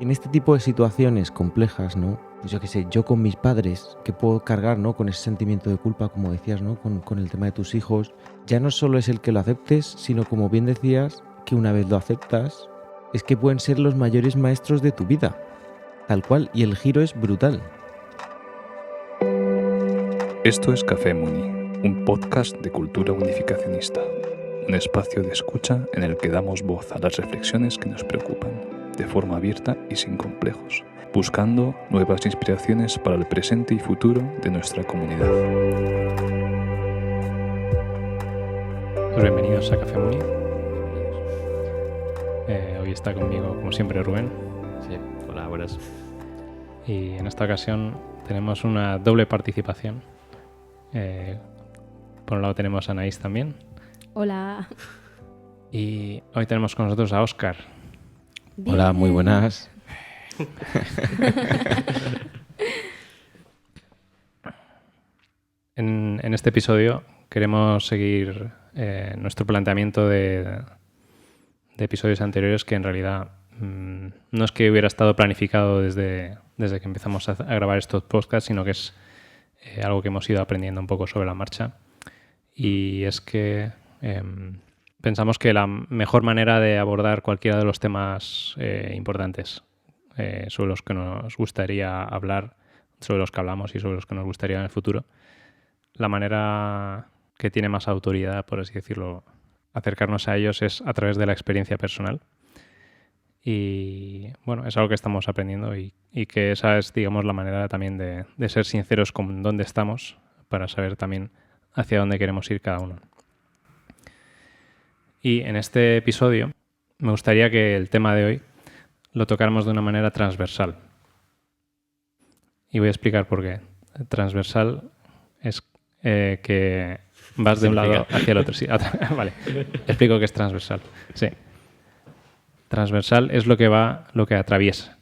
En este tipo de situaciones complejas, ¿no? Pues yo qué sé, yo con mis padres, que puedo cargar, ¿no? Con ese sentimiento de culpa, como decías, ¿no? Con el tema de tus hijos, ya no solo es el que lo aceptes, sino como bien decías, que una vez lo aceptas, es que pueden ser los mayores maestros de tu vida, tal cual, y el giro es brutal. Esto es Café Muni, un podcast de cultura unificacionista, un espacio de escucha en el que damos voz a las reflexiones que nos preocupan, de forma abierta y sin complejos, buscando nuevas inspiraciones para el presente y futuro de nuestra comunidad. Pues bienvenidos a Café Muni. Hoy está conmigo, como siempre, Rubén. Sí, hola, buenas. Y en esta ocasión tenemos una doble participación. Por un lado tenemos a Anaís también. Hola. Y hoy tenemos con nosotros a Óscar. Bien. Hola, muy buenas. En este episodio queremos seguir nuestro planteamiento de episodios anteriores, que en realidad no es que hubiera estado planificado desde que empezamos a grabar estos podcasts, sino que es algo que hemos ido aprendiendo un poco sobre la marcha. Y es que pensamos que la mejor manera de abordar cualquiera de los temas importantes sobre los que nos gustaría hablar, sobre los que hablamos y sobre los que nos gustaría en el futuro, la manera que tiene más autoridad, por así decirlo, acercarnos a ellos es a través de la experiencia personal. Y bueno, es algo que estamos aprendiendo y que esa es, digamos, la manera también de ser sinceros con dónde estamos para saber también hacia dónde queremos ir cada uno. Y en este episodio me gustaría que el tema de hoy lo tocáramos de una manera transversal. Y voy a explicar por qué. Transversal es que vas de un lado hacia el otro. Sí, vale, explico qué es transversal. Sí. Transversal es lo que atraviesa,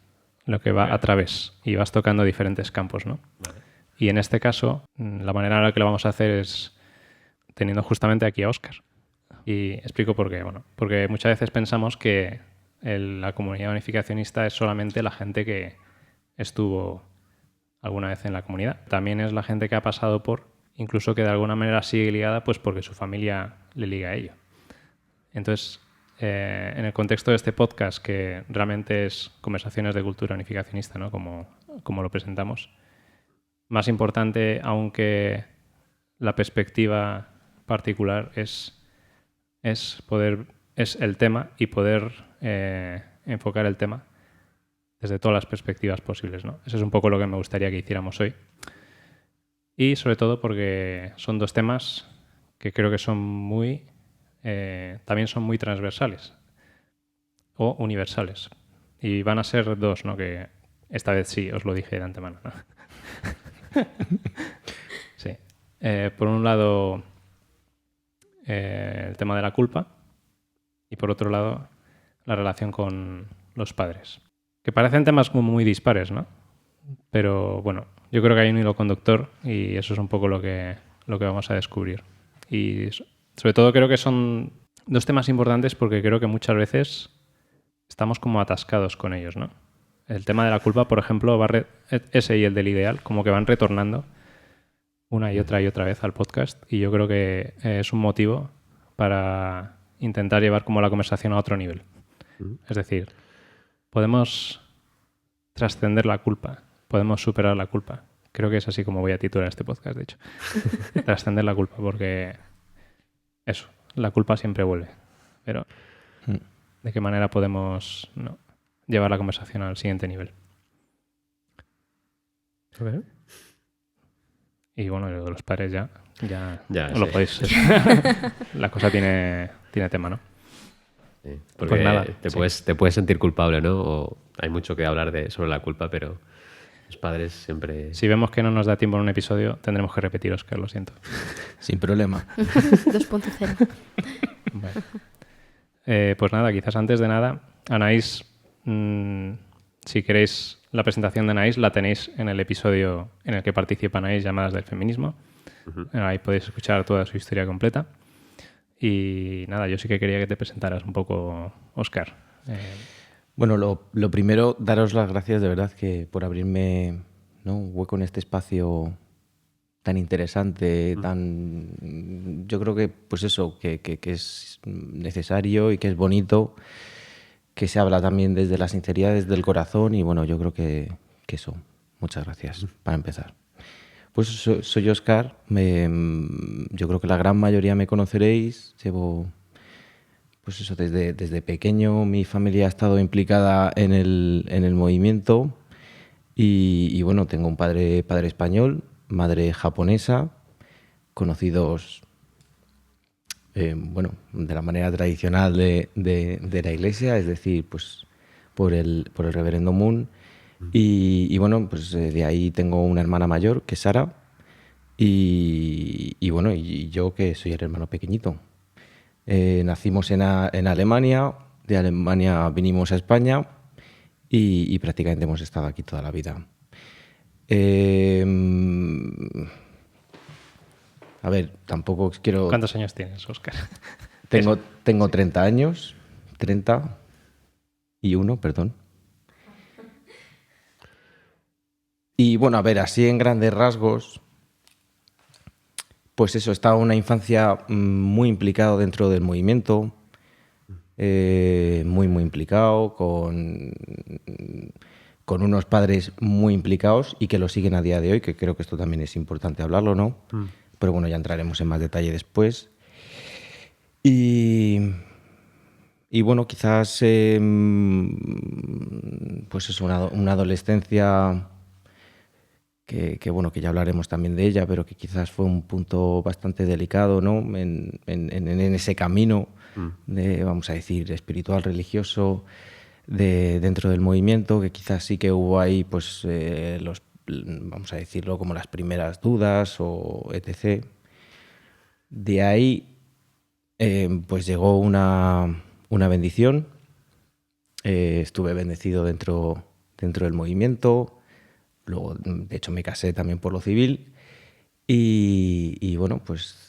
lo que va a través, y vas tocando diferentes campos, ¿no? Vale. Y en este caso, la manera en la que lo vamos a hacer es teniendo justamente aquí a Óscar. Y explico por qué. Bueno, porque muchas veces pensamos que la comunidad unificacionista es solamente la gente que estuvo alguna vez en la comunidad. También es la gente que ha pasado por, incluso que de alguna manera sigue ligada, pues porque su familia le liga a ello. Entonces, en el contexto de este podcast, que realmente es conversaciones de cultura unificacionista, ¿no? Como lo presentamos, más importante, aunque la perspectiva particular es el tema y poder enfocar el tema desde todas las perspectivas posibles, ¿no? Eso es un poco lo que me gustaría que hiciéramos hoy. Y sobre todo porque son dos temas que creo que son también son muy transversales o universales. Y van a ser dos, ¿no? Que esta vez sí, os lo dije de antemano, ¿no? Sí. Por un lado, el tema de la culpa, y por otro lado, la relación con los padres. Que parecen temas como muy dispares, ¿no? Pero bueno, yo creo que hay un hilo conductor y eso es un poco lo que vamos a descubrir. Y sobre todo creo que son dos temas importantes porque creo que muchas veces estamos como atascados con ellos, ¿no? El tema de la culpa, por ejemplo, ese y el del ideal, como que van retornando una y otra vez al podcast, y yo creo que es un motivo para intentar llevar como la conversación a otro nivel. Es decir, podemos trascender la culpa, podemos superar la culpa. Creo que es así como voy a titular este podcast, de hecho. Trascender la culpa, porque eso, la culpa siempre vuelve. Pero ¿de qué manera podemos llevar la conversación al siguiente nivel? Okay. Y bueno, lo de los padres ya sí. lo podéis. La cosa tiene tema, ¿no? Sí, porque pues nada, te puedes sentir culpable, ¿no? O hay mucho que hablar sobre la culpa, pero los padres siempre... Si vemos que no nos da tiempo en un episodio, tendremos que repetir, Óscar, lo siento. Sin problema. 2.0. Bueno. Pues nada, quizás antes de nada, Anaís, si queréis la presentación de Anaís, la tenéis en el episodio en el que participa Anaís, Llamadas del Feminismo. Uh-huh. Ahí podéis escuchar toda su historia completa. Y nada, yo sí que quería que te presentaras un poco, Óscar. Bueno, lo primero, daros las gracias de verdad que por abrirme, ¿no?, un hueco en este espacio tan interesante, tan... Yo creo que, pues eso, que es necesario y que es bonito, que se habla también desde la sinceridad, desde el corazón y bueno, yo creo que eso. Muchas gracias, para empezar. Pues soy Óscar, yo creo que la gran mayoría me conoceréis, llevo... Pues eso, desde pequeño mi familia ha estado implicada en el movimiento y bueno, tengo un padre español, madre japonesa, conocidos bueno, de la manera tradicional de la iglesia, es decir, pues por el reverendo Moon. Y bueno, pues de ahí tengo una hermana mayor, que es Sara, y bueno, y yo que soy el hermano pequeñito. Nacimos en Alemania, de Alemania vinimos a España y prácticamente hemos estado aquí toda la vida. A ver, tampoco quiero... ¿Cuántos años tienes, Óscar? Tengo 30 años, 31, perdón. Y bueno, a ver, así en grandes rasgos, pues eso, he estado una infancia muy implicado dentro del movimiento, muy implicado, con unos padres muy implicados y que lo siguen a día de hoy, que creo que esto también es importante hablarlo, ¿no? Pero bueno, ya entraremos en más detalle después. Y bueno, quizás pues es una adolescencia que bueno, que ya hablaremos también de ella, pero que quizás fue un punto bastante delicado, ¿no?, en ese camino de, vamos a decir, espiritual, religioso, dentro del movimiento, que quizás sí que hubo ahí, pues, vamos a decirlo, como las primeras dudas o etc. De ahí, pues llegó una bendición. Estuve bendecido dentro del movimiento. Luego, de hecho, me casé también por lo civil. Y bueno, pues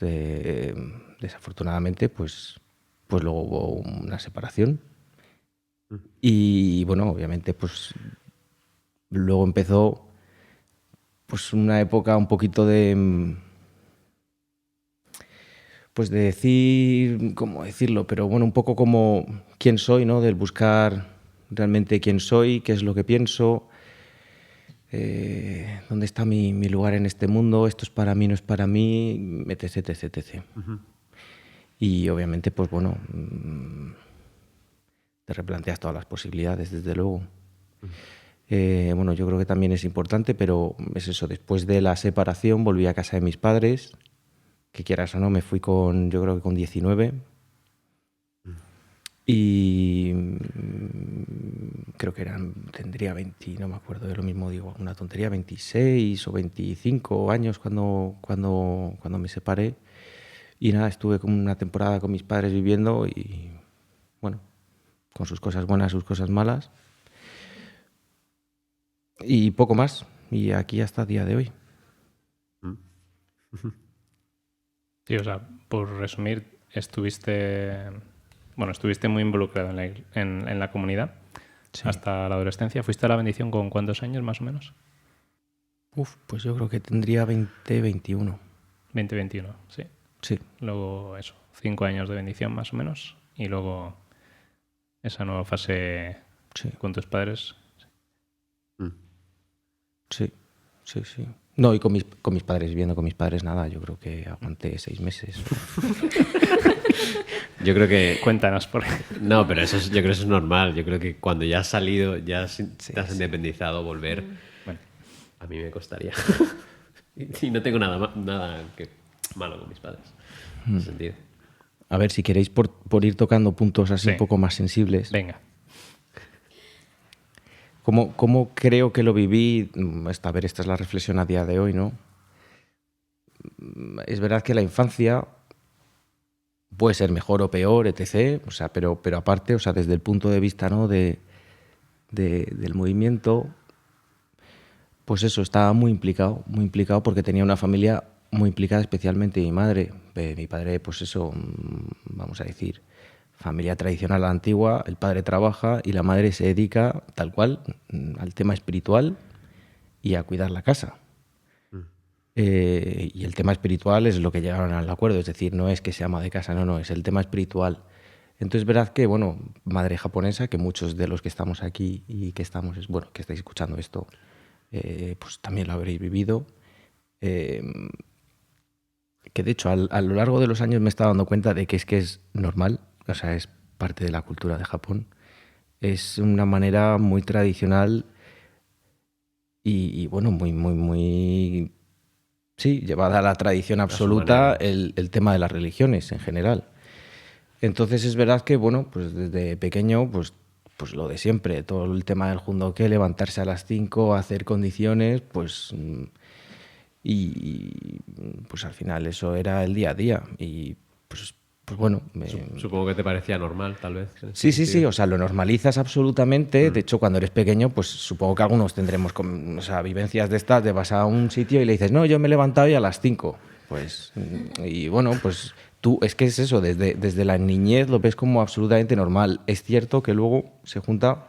desafortunadamente, pues luego hubo una separación. Y bueno, obviamente, pues luego empezó pues una época un poquito de... Pues de decir, ¿cómo decirlo? Pero bueno, un poco como quién soy, ¿no? Del buscar realmente quién soy, qué es lo que pienso, dónde está mi lugar en este mundo, esto es para mí, no es para mí, etc, etc, etc. Y obviamente, pues bueno, te replanteas todas las posibilidades, desde luego. Bueno, yo creo que también es importante, pero es eso, después de la separación volví a casa de mis padres, que quieras o no, me fui yo creo que con 19. Y creo que tendría 20, no me acuerdo de lo mismo, digo, una tontería, 26 o 25 años cuando me separé. Y nada, estuve como una temporada con mis padres viviendo y, bueno, con sus cosas buenas, sus cosas malas. Y poco más. Y aquí hasta el día de hoy. Sí, o sea, por resumir, estuviste muy involucrado en la comunidad hasta la adolescencia. ¿Fuiste a la bendición con cuántos años, más o menos? Pues yo creo que tendría 20, 21. 20, 21, sí. Sí. Luego eso, 5 años de bendición más o menos. Y luego esa nueva fase con tus padres. Sí. No, y con mis padres, viviendo con mis padres, nada, yo creo que aguanté 6 meses. Yo creo que... Cuéntanos por qué. No, pero yo creo que eso es normal. Yo creo que cuando ya has salido, ya te has independizado, volver, bueno, a mí me costaría. Y no tengo nada malo con mis padres, en ese sentido. A ver, si queréis por ir tocando puntos así un poco más sensibles. Venga. ¿Cómo creo que lo viví? A ver, esta es la reflexión a día de hoy, ¿no? Es verdad que la infancia puede ser mejor o peor, etc. O sea, pero aparte, o sea, desde el punto de vista, ¿no?, del movimiento, pues eso, estaba muy implicado porque tenía una familia muy implicada, especialmente mi madre. Mi padre, pues eso, vamos a decir, familia tradicional a la antigua, el padre trabaja y la madre se dedica tal cual al tema espiritual y a cuidar la casa. Y el tema espiritual es lo que llegaron al acuerdo, es decir, no es que sea ama de casa, no, es el tema espiritual. Entonces, verdad que, bueno, madre japonesa, que muchos de los que estamos aquí y que estamos, bueno, que estáis escuchando esto, pues también lo habréis vivido. Que de hecho, a lo largo de los años me he estado dando cuenta de que es normal, o sea, es parte de la cultura de Japón. Es una manera muy tradicional y bueno, muy sí, llevada a la tradición absoluta el tema de las religiones en general. Entonces es verdad que, bueno, pues desde pequeño, pues lo de siempre, todo el tema del jundoke, levantarse a las 5, hacer condiciones, pues y pues al final eso era el día a día y pues bueno... Supongo que te parecía normal, tal vez. Sí, o sea, lo normalizas absolutamente. De hecho, cuando eres pequeño, pues supongo que algunos tendremos vivencias de estas, de vas a un sitio y le dices, no, yo me he levantado hoy a las 5. Pues, y bueno, pues tú, es que es eso, desde la niñez lo ves como absolutamente normal. Es cierto que luego se junta...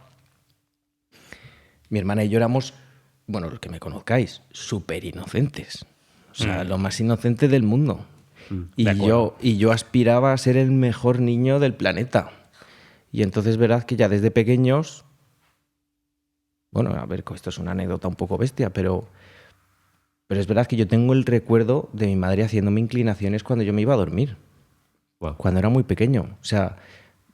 Mi hermana y yo éramos, bueno, los que me conozcáis, súper inocentes. O sea, lo más inocente del mundo. Y yo aspiraba a ser el mejor niño del planeta. Y entonces verás que ya desde pequeños... Bueno, a ver, esto es una anécdota un poco bestia, pero es verdad que yo tengo el recuerdo de mi madre haciéndome inclinaciones cuando yo me iba a dormir. Wow. Cuando era muy pequeño. O sea,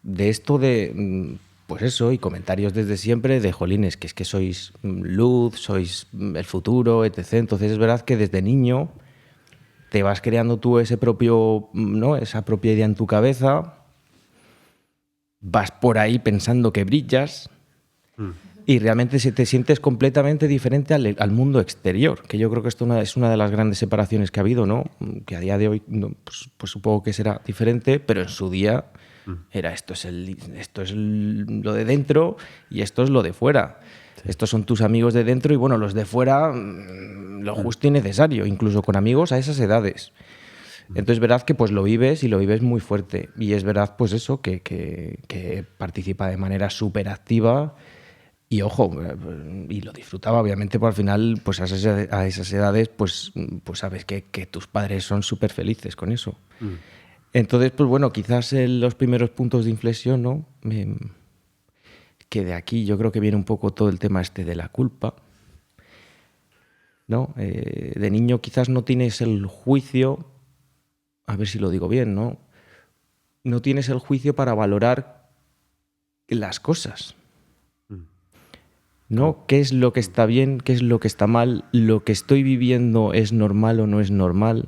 de esto de... Pues eso, y comentarios desde siempre de jolines, que es que sois luz, sois el futuro, etc. Entonces es verdad que desde niño te vas creando tú ese propio, ¿no? Esa propia idea en tu cabeza, vas por ahí pensando que brillas y realmente te sientes completamente diferente al mundo exterior, que yo creo que esto es una de las grandes separaciones que ha habido, ¿no? Que a día de hoy pues supongo que será diferente, pero en su día era esto es lo de dentro y esto es lo de fuera. Sí. Estos son tus amigos de dentro y bueno, los de fuera lo justo y necesario, incluso con amigos a esas edades. Entonces, verdad que pues lo vives y lo vives muy fuerte. Y es verdad, pues eso, que participa de manera súper activa y, ojo, y lo disfrutaba, obviamente, porque al final, pues a esas edades, pues sabes que tus padres son súper felices con eso. Entonces, pues bueno, quizás los primeros puntos de inflexión, ¿no? Que de aquí yo creo que viene un poco todo el tema de la culpa, ¿no? De niño quizás no tienes el juicio, a ver si lo digo bien, ¿no? No tienes el juicio para valorar las cosas, ¿no? ¿Qué es lo que está bien, qué es lo que está mal, lo que estoy viviendo es normal o no es normal?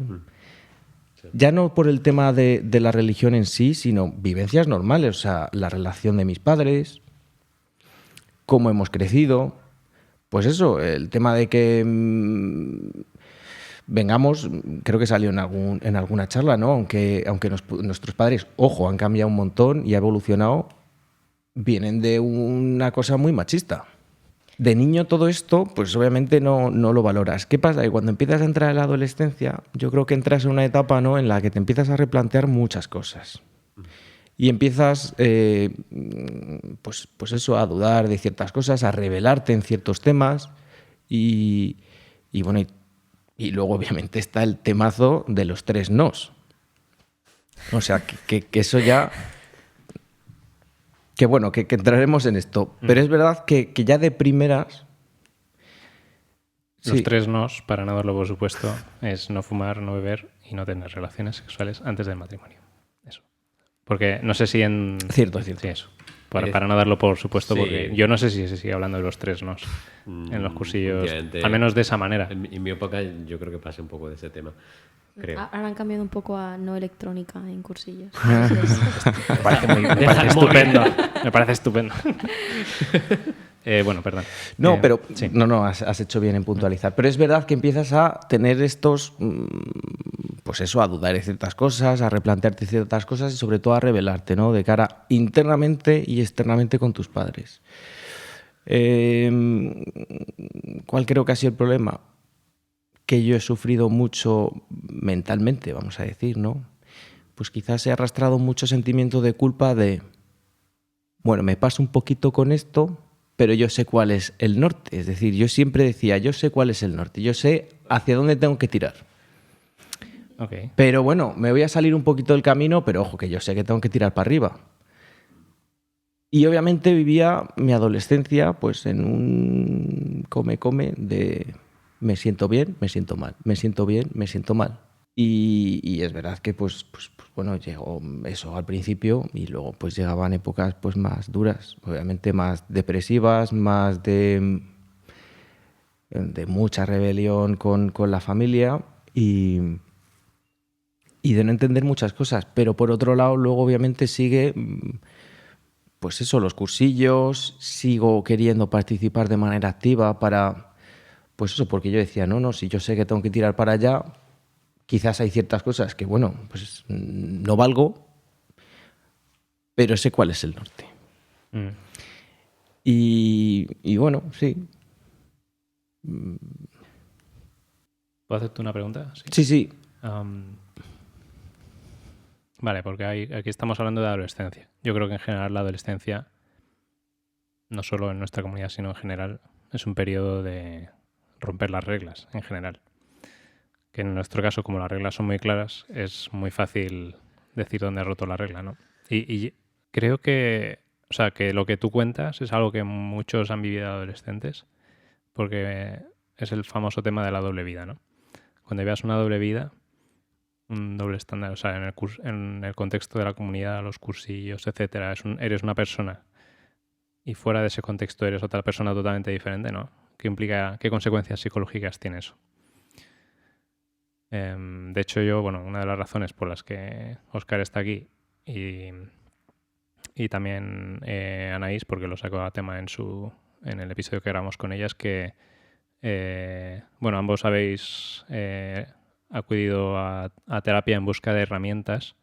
Ya no por el tema de la religión en sí, sino vivencias normales, o sea, la relación de mis padres, cómo hemos crecido, pues eso, el tema de que vengamos, creo que salió en alguna charla, ¿no? Aunque nuestros padres, ojo, han cambiado un montón y ha evolucionado, vienen de una cosa muy machista. De niño todo esto, pues obviamente no lo valoras. ¿Qué pasa? Que cuando empiezas a entrar en la adolescencia, yo creo que entras en una etapa, ¿no?, en la que te empiezas a replantear muchas cosas. Y empiezas, pues eso, a dudar de ciertas cosas, a rebelarte en ciertos temas. Y bueno, y luego obviamente está el temazo de los 3 nos. O sea, que eso ya... Que bueno, que entraremos en esto. Pero es verdad que ya de primeras... Los 3 nos, para no darlo por supuesto, es no fumar, no beber y no tener relaciones sexuales antes del matrimonio. Eso. Porque no sé si en... Cierto. Sí, eso. Para no darlo por supuesto, sí. Porque yo no sé si se sigue hablando de los 3 nos en los cursillos, al menos de esa manera. En mi época yo creo que pasé un poco de ese tema. Creo. Ahora han cambiado un poco a no electrónica en cursillos. Me parece estupendo. Me parece estupendo. Bueno, perdón. No, pero sí. No, has hecho bien en puntualizar. Pero es verdad que empiezas a tener estos, pues eso, a dudar de ciertas cosas, a replantearte ciertas cosas y sobre todo a rebelarte, ¿no? De cara internamente y externamente con tus padres. ¿Cuál creo que ha sido el problema? Que yo he sufrido mucho mentalmente, vamos a decir, ¿no? pues quizás he arrastrado mucho sentimiento de culpa de, bueno, me paso un poquito con esto, pero yo sé cuál es el norte. Es decir, yo siempre decía, yo sé cuál es el norte, yo sé hacia dónde tengo que tirar. Okay. Pero bueno, me voy a salir un poquito del camino, pero ojo, que yo sé que tengo que tirar para arriba. Y obviamente vivía mi adolescencia pues en un come-come de me siento bien, me siento mal, me siento bien, me siento mal. Y es verdad que pues bueno, llegó eso al principio y luego pues llegaban épocas pues más duras, obviamente más depresivas, más de mucha rebelión con la familia y de no entender muchas cosas. Pero por otro lado luego obviamente sigue pues eso, los cursillos, sigo queriendo participar de manera activa para, pues eso, porque yo decía, no, si yo sé que tengo que tirar para allá, quizás hay ciertas cosas que, bueno, pues no valgo, pero sé cuál es el norte. Y bueno, sí. ¿Puedo hacerte una pregunta? Sí. Vale, porque aquí estamos hablando de adolescencia. Yo creo que en general la adolescencia, no solo en nuestra comunidad, sino en general, es un periodo de romper las reglas, en general. Que en nuestro caso, como las reglas son muy claras, es muy fácil decir dónde has roto la regla, ¿no? Y creo que, o sea, que lo que tú cuentas es algo que muchos han vivido adolescentes, porque es el famoso tema de la doble vida, ¿no? Cuando veas una doble vida, un doble estándar, o sea, en el contexto de la comunidad, los cursillos, etcétera, eres una persona y fuera de ese contexto eres otra persona totalmente diferente, ¿no? ¿Qué implica, qué consecuencias psicológicas tiene eso? De hecho, una de las razones por las que Óscar está aquí y también Anaís, porque lo sacó a tema en el episodio que grabamos con ella, es que ambos habéis acudido a terapia en busca de herramientas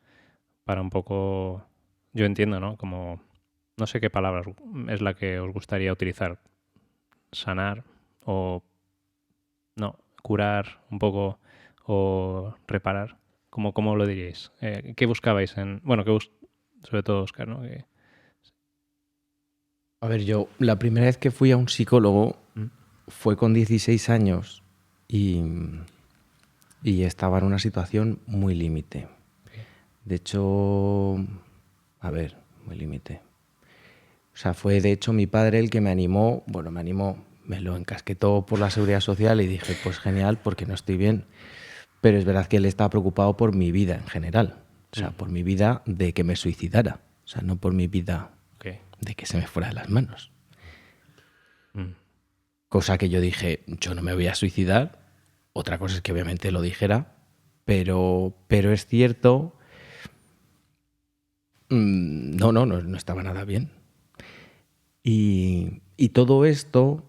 para un poco, yo entiendo, ¿no? Como, no sé qué palabra es la que os gustaría utilizar, sanar o, no, curar un poco o reparar, ¿cómo lo diríais? ¿Qué buscabais sobre todo Óscar, ¿no? A ver, yo la primera vez que fui a un psicólogo fue con 16 años y estaba en una situación muy límite. De hecho, muy límite. O sea, fue de hecho mi padre el que me animó, me lo encasquetó por la seguridad social y dije, pues genial, porque no estoy bien. Pero es verdad que él estaba preocupado por mi vida en general. O sea, por mi vida de que me suicidara. O sea, no por mi vida de que se me fuera de las manos. Cosa que yo dije, yo no me voy a suicidar. Otra cosa es que obviamente lo dijera, pero es cierto, no estaba nada bien. Y todo esto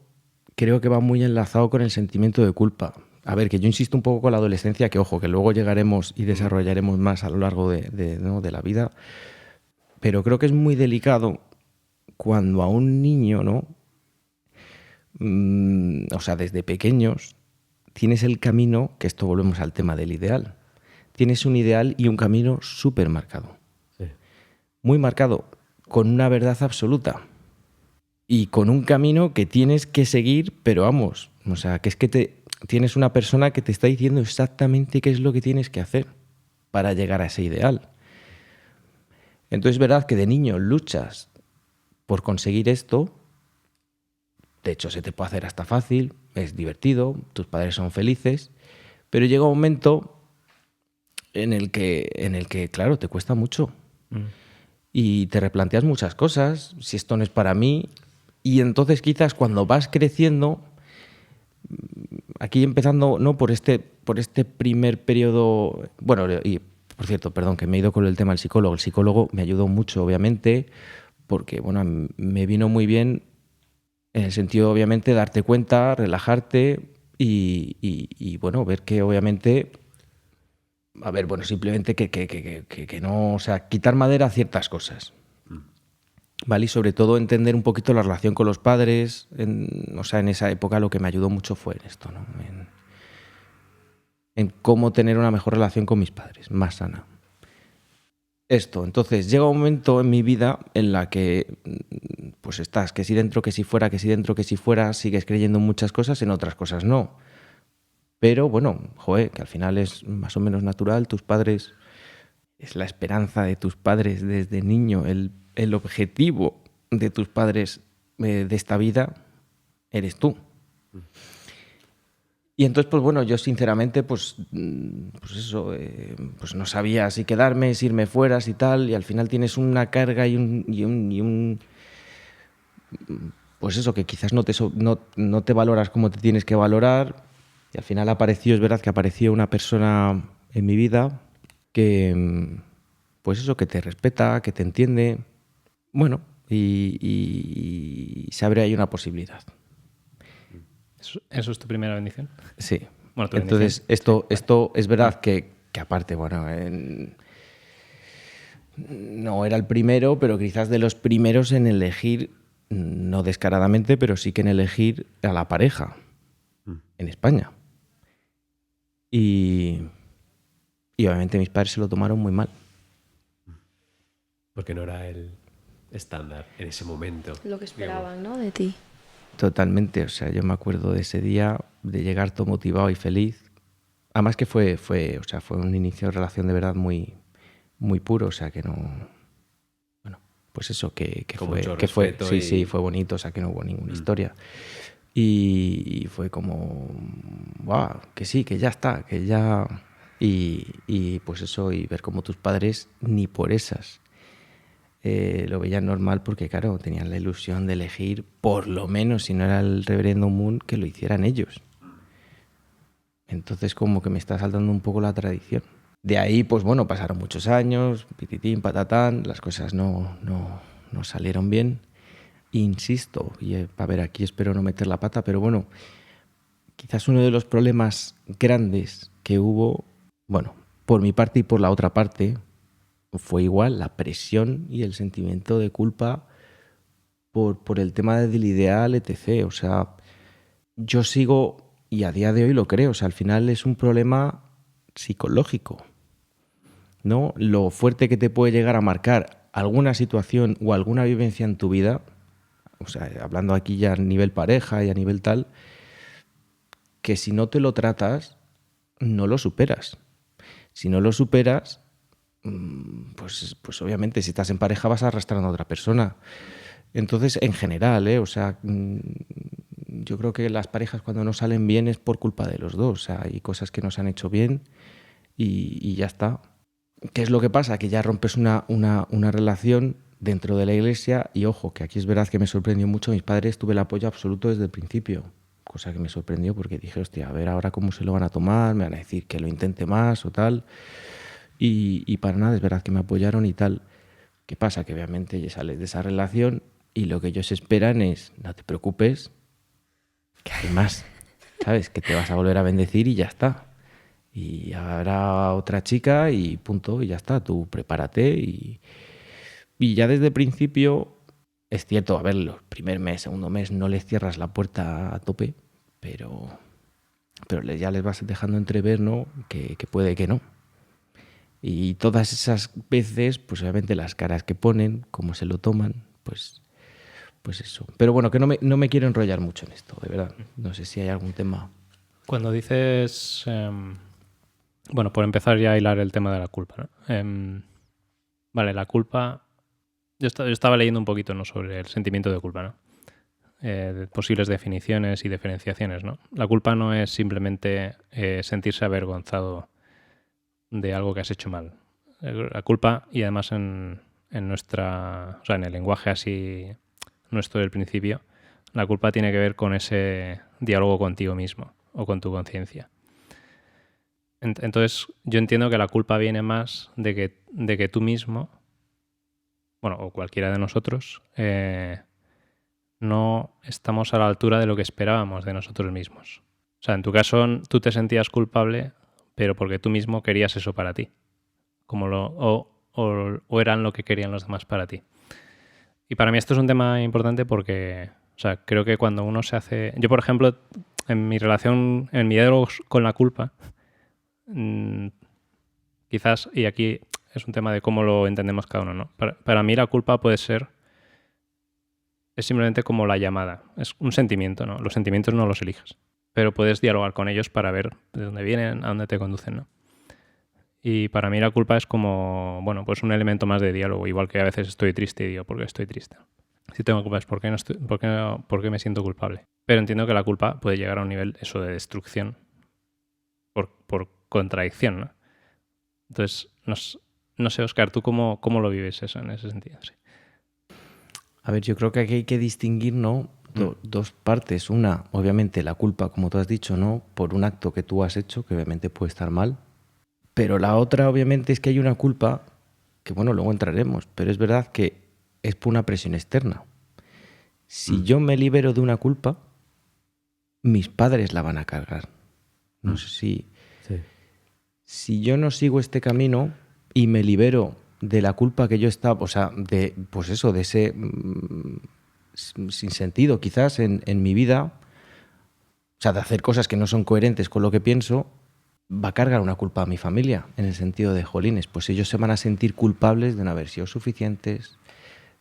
creo que va muy enlazado con el sentimiento de culpa. A ver, que yo insisto un poco con la adolescencia, que ojo, que luego llegaremos y desarrollaremos más a lo largo de la vida, pero creo que es muy delicado cuando a un niño, ¿no? O sea, desde pequeños tienes el camino, que esto volvemos al tema del ideal. Tienes un ideal y un camino súper marcado. Sí. Muy marcado, con una verdad absoluta. Y con un camino que tienes que seguir, pero vamos, o sea, que es que tienes una persona que te está diciendo exactamente qué es lo que tienes que hacer para llegar a ese ideal. Entonces es verdad que de niño luchas por conseguir esto. De hecho, se te puede hacer hasta fácil, es divertido, tus padres son felices, pero llega un momento en el que claro, te cuesta mucho. Y te replanteas muchas cosas, si esto no es para mí. Y entonces quizás cuando vas creciendo, aquí empezando no por este primer periodo, y por cierto, perdón, que me he ido con el tema del psicólogo. El psicólogo me ayudó mucho, obviamente, porque me vino muy bien en el sentido, obviamente, de darte cuenta, relajarte y ver que, obviamente, simplemente que no, o sea, quitar madera a ciertas cosas. ¿Vale? Y sobre todo entender un poquito la relación con los padres. En esa época lo que me ayudó mucho fue en esto, ¿no? En cómo tener una mejor relación con mis padres, más sana. esto. Entonces llega un momento en mi vida en la que pues estás, que si dentro, que si fuera, que si dentro, que si fuera, sigues creyendo en muchas cosas, en otras cosas no. Pero bueno, joder, que al final es más o menos natural, tus padres, es la esperanza de tus padres desde niño, el objetivo de tus padres de esta vida eres tú. Y entonces, pues bueno, yo sinceramente, pues eso, pues no sabía si quedarme, si irme fuera, si tal, y al final tienes una carga y un pues eso, que quizás no te valoras como te tienes que valorar, y al final es verdad que apareció una persona en mi vida que, pues eso, que te respeta, que te entiende, bueno, y se abre ahí una posibilidad. ¿Eso es tu primera bendición? Sí. Bueno, tu entonces, bendición. esto es verdad que aparte, bueno, no era el primero, pero quizás de los primeros en elegir, no descaradamente, pero sí que en elegir a la pareja en España. Y obviamente mis padres se lo tomaron muy mal. Porque no era el estándar en ese momento. Lo que esperaban, ¿no? De ti. Totalmente, o sea, yo me acuerdo de ese día, de llegar todo motivado y feliz. Además que fue un inicio de relación de verdad muy, muy puro, o sea, que no... Bueno, pues eso, que Con fue... mucho Que fue respeto sí, y- sí, fue bonito, o sea, que no hubo ninguna historia. Y fue como... ¡Wow! Que sí, que ya está, que ya... Y pues eso, y ver cómo tus padres ni por esas lo veían normal porque, claro, tenían la ilusión de elegir, por lo menos, si no era el reverendo Moon, que lo hicieran ellos. Entonces, como que me está saltando un poco la tradición. De ahí, pues bueno, pasaron muchos años, pititín, patatán, las cosas no salieron bien. Insisto, y a ver, aquí espero no meter la pata, pero bueno, quizás uno de los problemas grandes que hubo, bueno, por mi parte y por la otra parte, fue igual la presión y el sentimiento de culpa por el tema del ideal, etc. O sea, yo sigo, y a día de hoy lo creo, o sea, al final es un problema psicológico, ¿no? Lo fuerte que te puede llegar a marcar alguna situación o alguna vivencia en tu vida, o sea, hablando aquí ya a nivel pareja y a nivel tal, que si no te lo tratas, no lo superas. Si no lo superas, pues obviamente si estás en pareja vas arrastrando a otra persona. Entonces, en general, o sea, yo creo que las parejas cuando no salen bien es por culpa de los dos. O sea, hay cosas que no se han hecho bien y ya está. ¿Qué es lo que pasa? Que ya rompes una relación dentro de la iglesia y ojo, que aquí es verdad que me sorprendió mucho. Mis padres tuve el apoyo absoluto desde el principio, cosa que me sorprendió porque dije, hostia, a ver ahora cómo se lo van a tomar, me van a decir que lo intente más o tal. Y para nada, es verdad que me apoyaron y tal. ¿Qué pasa? Que obviamente ya sales de esa relación y lo que ellos esperan es, no te preocupes, que hay más, ¿sabes? Que te vas a volver a bendecir y ya está. Y habrá otra chica y punto, y ya está. Tú prepárate y ya desde el principio, es cierto, a ver, los primer mes, segundo mes, no les cierras la puerta a tope, pero ya les vas dejando entrever, ¿no? Que puede que no. Y todas esas veces, pues obviamente las caras que ponen, cómo se lo toman, pues eso. Pero bueno, que no me quiero enrollar mucho en esto, de verdad. No sé si hay algún tema. Cuando dices... bueno, por empezar ya a hilar el tema de la culpa, ¿no? Vale, la culpa... Yo estaba leyendo un poquito, ¿no?, sobre el sentimiento de culpa, ¿no? De posibles definiciones y diferenciaciones, ¿no? La culpa no es simplemente sentirse avergonzado de algo que has hecho mal. La culpa, y además en nuestra... O sea, en el lenguaje así nuestro del principio, la culpa tiene que ver con ese diálogo contigo mismo o con tu conciencia. Entonces, yo entiendo que la culpa viene más de que tú mismo, bueno, o cualquiera de nosotros, no estamos a la altura de lo que esperábamos de nosotros mismos. O sea, en tu caso, tú te sentías culpable, pero porque tú mismo querías eso para ti. O eran lo que querían los demás para ti. Y para mí esto es un tema importante porque, o sea, creo que cuando uno se hace... Yo, por ejemplo, en mi relación, en mi diálogo con la culpa, quizás, y aquí es un tema de cómo lo entendemos cada uno, ¿no? Para mí la culpa puede ser... Es simplemente como la llamada. Es un sentimiento, ¿no? Los sentimientos no los eliges. Pero puedes dialogar con ellos para ver de dónde vienen, a dónde te conducen, ¿no? Y para mí la culpa es como, bueno, pues un elemento más de diálogo. Igual que a veces estoy triste y digo, ¿por qué estoy triste? Si tengo culpa es ¿por qué me siento culpable? Pero entiendo que la culpa puede llegar a un nivel eso de destrucción por contradicción, ¿no? Entonces, no sé, Óscar, ¿tú cómo lo vives eso en ese sentido? Sí. A ver, yo creo que aquí hay que distinguir, ¿no? Dos partes. Una, obviamente, la culpa, como tú has dicho, ¿no? Por un acto que tú has hecho, que obviamente puede estar mal. Pero la otra, obviamente, es que hay una culpa, que bueno, luego entraremos, pero es verdad que es por una presión externa. Si yo me libero de una culpa, mis padres la van a cargar. No sé si... Sí. Si yo no sigo este camino y me libero de la culpa que yo estaba, o sea, de ese sinsentido quizás en mi vida, o sea, de hacer cosas que no son coherentes con lo que pienso, va a cargar una culpa a mi familia, en el sentido de, jolines, pues ellos se van a sentir culpables de no haber sido suficientes,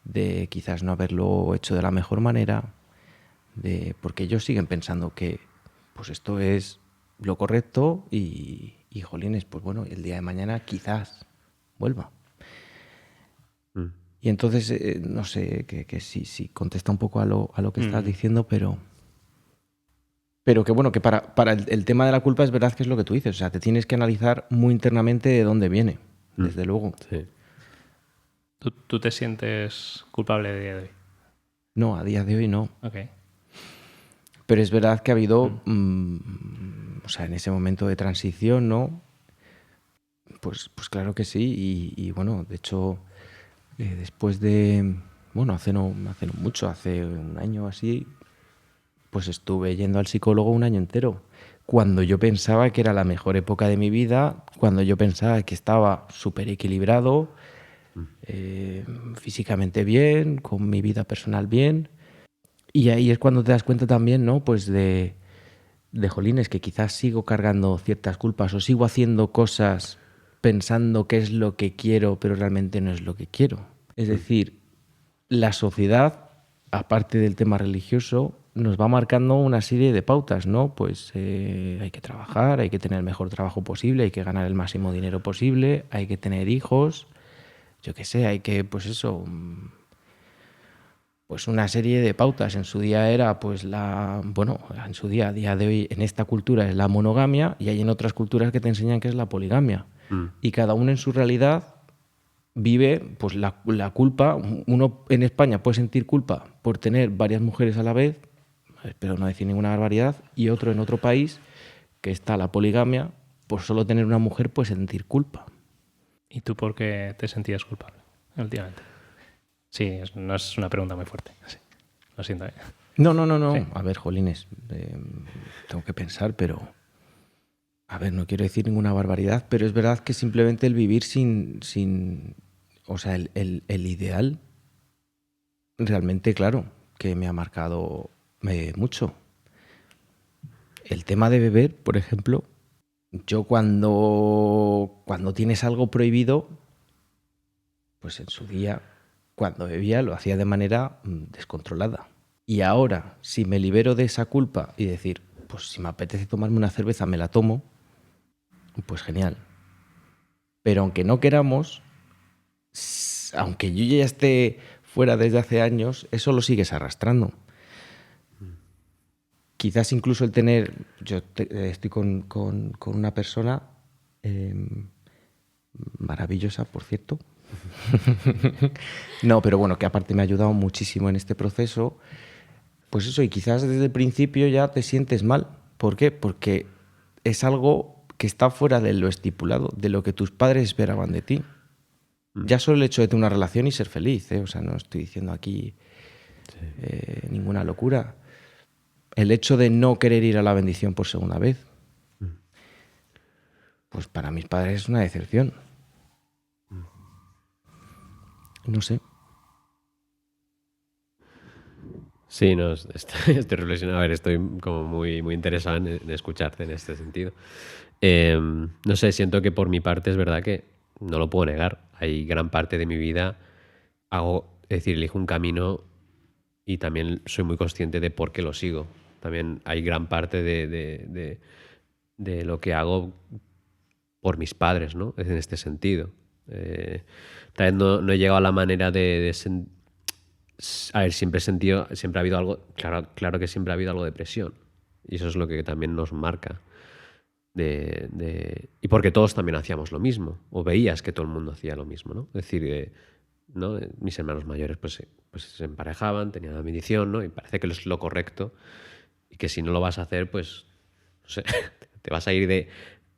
de quizás no haberlo hecho de la mejor manera, porque ellos siguen pensando que pues esto es lo correcto y jolines, pues bueno, el día de mañana quizás vuelva. Y entonces, no sé, que sí contesta un poco a lo que estás diciendo, pero que bueno, que para el tema de la culpa es verdad que es lo que tú dices, o sea, te tienes que analizar muy internamente de dónde viene, desde luego. Sí. ¿Tú te sientes culpable a día de hoy? No, a día de hoy no. Ok. Pero es verdad que ha habido, o sea, en ese momento de transición, ¿no? Pues claro que sí. Y bueno, de hecho, después de, bueno, hace no mucho, hace un año así, pues estuve yendo al psicólogo un año entero. Cuando yo pensaba que era la mejor época de mi vida, cuando yo pensaba que estaba súper equilibrado, físicamente bien, con mi vida personal bien. Y ahí es cuando te das cuenta también, ¿no? Pues de jolines, que quizás sigo cargando ciertas culpas o sigo haciendo cosas pensando que es lo que quiero, pero realmente no es lo que quiero. Es decir, la sociedad, aparte del tema religioso, nos va marcando una serie de pautas, ¿no? Pues hay que trabajar, hay que tener el mejor trabajo posible, hay que ganar el máximo dinero posible, hay que tener hijos, yo qué sé, hay que, pues eso... Pues una serie de pautas. En su día era, pues en su día, a día de hoy, en esta cultura es la monogamia y hay en otras culturas que te enseñan que es la poligamia. Y cada uno en su realidad vive pues la culpa. Uno en España puede sentir culpa por tener varias mujeres a la vez, espero no decir ninguna barbaridad, y otro en otro país, que está la poligamia, por solo tener una mujer puede sentir culpa. ¿Y tú por qué te sentías culpable últimamente? Sí, no es una pregunta muy fuerte. Sí. Lo siento. No. Sí. A ver, jolines, tengo que pensar, pero... A ver, no quiero decir ninguna barbaridad, pero es verdad que simplemente el vivir sin o sea, el ideal, realmente, claro, que me ha marcado mucho. El tema de beber, por ejemplo, yo cuando tienes algo prohibido, pues en su día... Cuando bebía lo hacía de manera descontrolada. Y ahora, si me libero de esa culpa y decir, pues si me apetece tomarme una cerveza, me la tomo, pues genial. Pero aunque no queramos, aunque yo ya esté fuera desde hace años, eso lo sigues arrastrando. Quizás incluso el tener... Yo estoy con una persona maravillosa, por cierto. No, pero bueno, que aparte me ha ayudado muchísimo en este proceso. Pues eso, y quizás desde el principio ya te sientes mal. ¿Por qué? Porque es algo que está fuera de lo estipulado, de lo que tus padres esperaban de ti. Ya solo el hecho de tener una relación y ser feliz, ¿eh? O sea, no estoy diciendo aquí ninguna locura. El hecho de no querer ir a la bendición por segunda vez, pues para mis padres es una decepción. No sé. Sí, no, estoy reflexionando. A ver, estoy como muy interesado en escucharte en este sentido. No sé, siento que por mi parte es verdad que no lo puedo negar. hay gran parte de mi vida elijo un camino y también soy muy consciente de por qué lo sigo. También hay gran parte de lo que hago por mis padres, ¿no? En este sentido. También no he llegado a la manera a ver, siempre ha habido algo, claro que siempre ha habido algo de presión. Y eso es lo que también nos marca. Y porque todos también hacíamos lo mismo, o veías que todo el mundo hacía lo mismo, ¿no? Es decir, ¿no? Mis hermanos mayores pues se emparejaban, tenían la bendición, ¿no? Y parece que es lo correcto, y que si no lo vas a hacer, pues, no sé, te vas a ir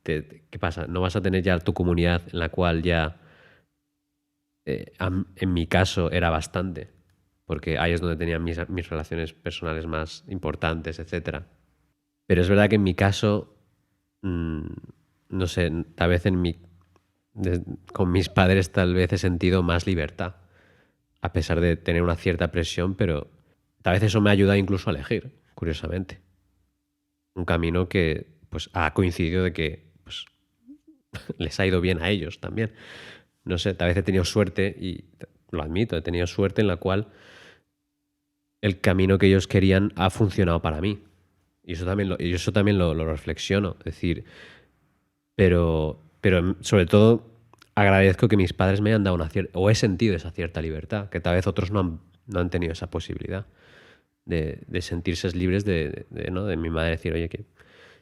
¿qué pasa? No vas a tener ya tu comunidad en la cual ya, en mi caso, era bastante, porque ahí es donde tenía mis relaciones personales más importantes, etcétera. Pero es verdad que en mi caso, no sé, tal vez con mis padres tal vez he sentido más libertad, a pesar de tener una cierta presión, pero tal vez eso me ayuda incluso a elegir, curiosamente. Un camino que pues ha coincidido de que pues, les ha ido bien a ellos también. No sé, tal vez he tenido suerte, y lo admito, he tenido suerte en la cual el camino que ellos querían ha funcionado para mí. Y eso también lo reflexiono. Es decir, pero sobre todo agradezco que mis padres me hayan dado o he sentido esa cierta libertad, que tal vez otros no han tenido esa posibilidad de sentirse libres ¿no? De mi madre decir, oye, que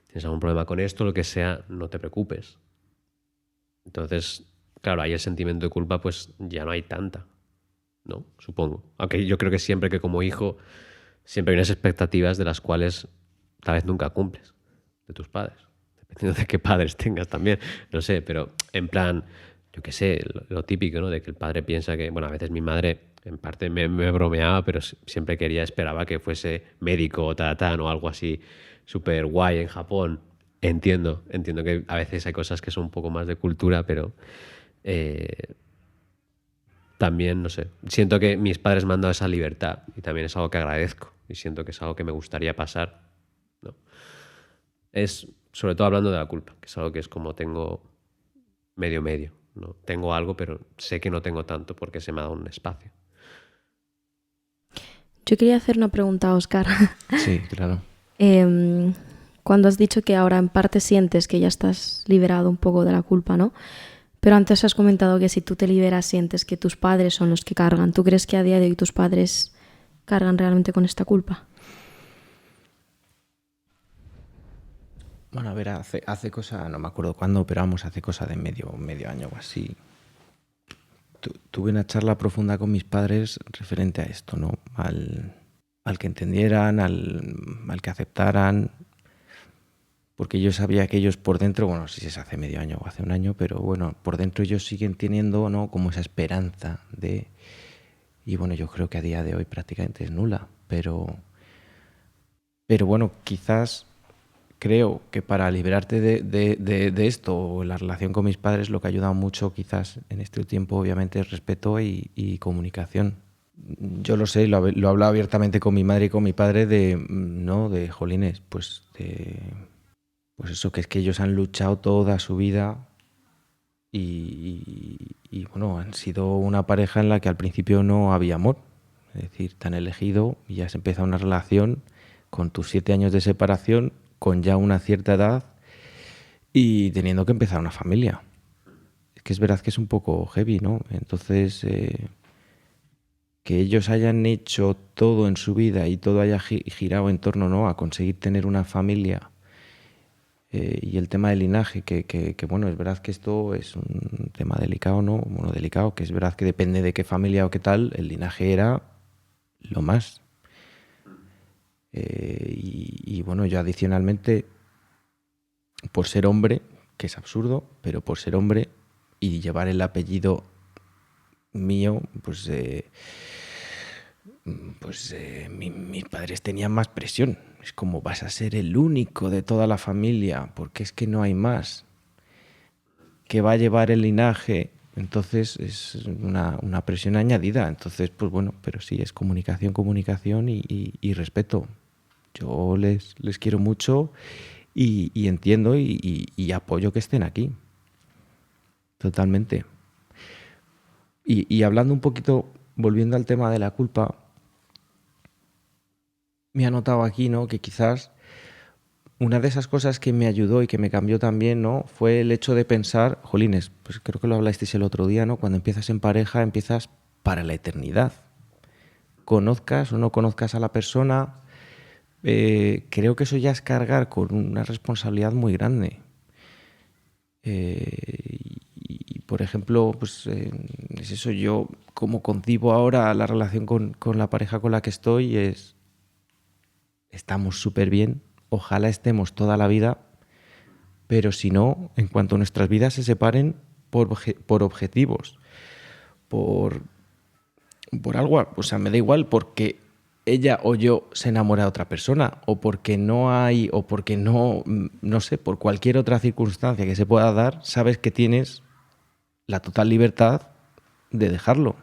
tienes algún problema con esto, lo que sea, no te preocupes. Entonces, claro, ahí el sentimiento de culpa pues ya no hay tanta, ¿no? Supongo. Aunque yo creo que siempre que como hijo siempre hay unas expectativas de las cuales tal vez nunca cumples de tus padres. Dependiendo de qué padres tengas también. No sé, pero en plan, yo qué sé, lo típico, ¿no? De que el padre piensa que, bueno, a veces mi madre en parte me bromeaba, pero siempre esperaba que fuese médico o tatán o algo así súper guay en Japón. Entiendo que a veces hay cosas que son un poco más de cultura, pero también, no sé, siento que mis padres me han dado esa libertad y también es algo que agradezco y siento que es algo que me gustaría pasar, ¿no? Es sobre todo hablando de la culpa, que es algo que es como tengo medio, ¿no? Tengo algo, pero sé que no tengo tanto porque se me ha dado un espacio. Yo quería hacer una pregunta a Óscar. Sí, claro. Cuando has dicho que ahora en parte sientes que ya estás liberado un poco de la culpa, ¿no? Pero antes has comentado que si tú te liberas sientes que tus padres son los que cargan. ¿Tú crees que a día de hoy tus padres cargan realmente con esta culpa? Bueno, a ver, hace cosa, no me acuerdo cuándo, pero vamos, hace cosa de medio año o así. Tuve una charla profunda con mis padres referente a esto, ¿no? Al que entendieran, al que aceptaran, porque yo sabía que ellos por dentro, bueno, no sé si es hace medio año o hace un año, pero bueno, por dentro ellos siguen teniendo, ¿no? Como esa esperanza de... Y bueno, yo creo que a día de hoy prácticamente es nula, pero bueno, quizás... Creo que para liberarte de esto o la relación con mis padres, lo que ha ayudado mucho quizás en este tiempo obviamente es respeto y comunicación. Yo lo sé, lo he hablado abiertamente con mi madre y con mi padre de jolines, pues eso, que es que ellos han luchado toda su vida y bueno, han sido una pareja en la que al principio no había amor. Es decir, te han elegido y has empezado una relación con tus 7 años de separación, con ya una cierta edad y teniendo que empezar una familia. Es que es verdad que es un poco heavy, ¿no? Entonces, que ellos hayan hecho todo en su vida y todo haya girado en torno, ¿no?, a conseguir tener una familia, y el tema del linaje, que bueno, es verdad que esto es un tema delicado, ¿no? Bueno, delicado, que es verdad que depende de qué familia o qué tal, el linaje era lo más. Y bueno, yo adicionalmente, por ser hombre, que es absurdo, pero por ser hombre y llevar el apellido mío, pues mis padres tenían más presión. Es como, vas a ser el único de toda la familia, porque es que no hay más que va a llevar el linaje. Entonces es una presión añadida. Entonces, pues bueno, pero sí, es comunicación y respeto. Yo les quiero mucho y entiendo y apoyo que estén aquí. Totalmente. Y hablando un poquito, volviendo al tema de la culpa, me ha notado aquí, ¿no? Que quizás una de esas cosas que me ayudó y que me cambió también, ¿no? Fue el hecho de pensar, jolines, pues creo que lo hablasteis el otro día, ¿no? Cuando empiezas en pareja, empiezas para la eternidad. Conozcas o no conozcas a la persona, creo que eso ya es cargar con una responsabilidad muy grande. Y, por ejemplo, pues es eso, yo como concibo ahora la relación con la pareja con la que estoy estamos súper bien, ojalá estemos toda la vida, pero si no, en cuanto nuestras vidas se separen por objetivos, por algo, o sea, me da igual porque ella o yo se enamora de otra persona, o porque no hay, o porque no sé, por cualquier otra circunstancia que se pueda dar, sabes que tienes la total libertad de dejarlo.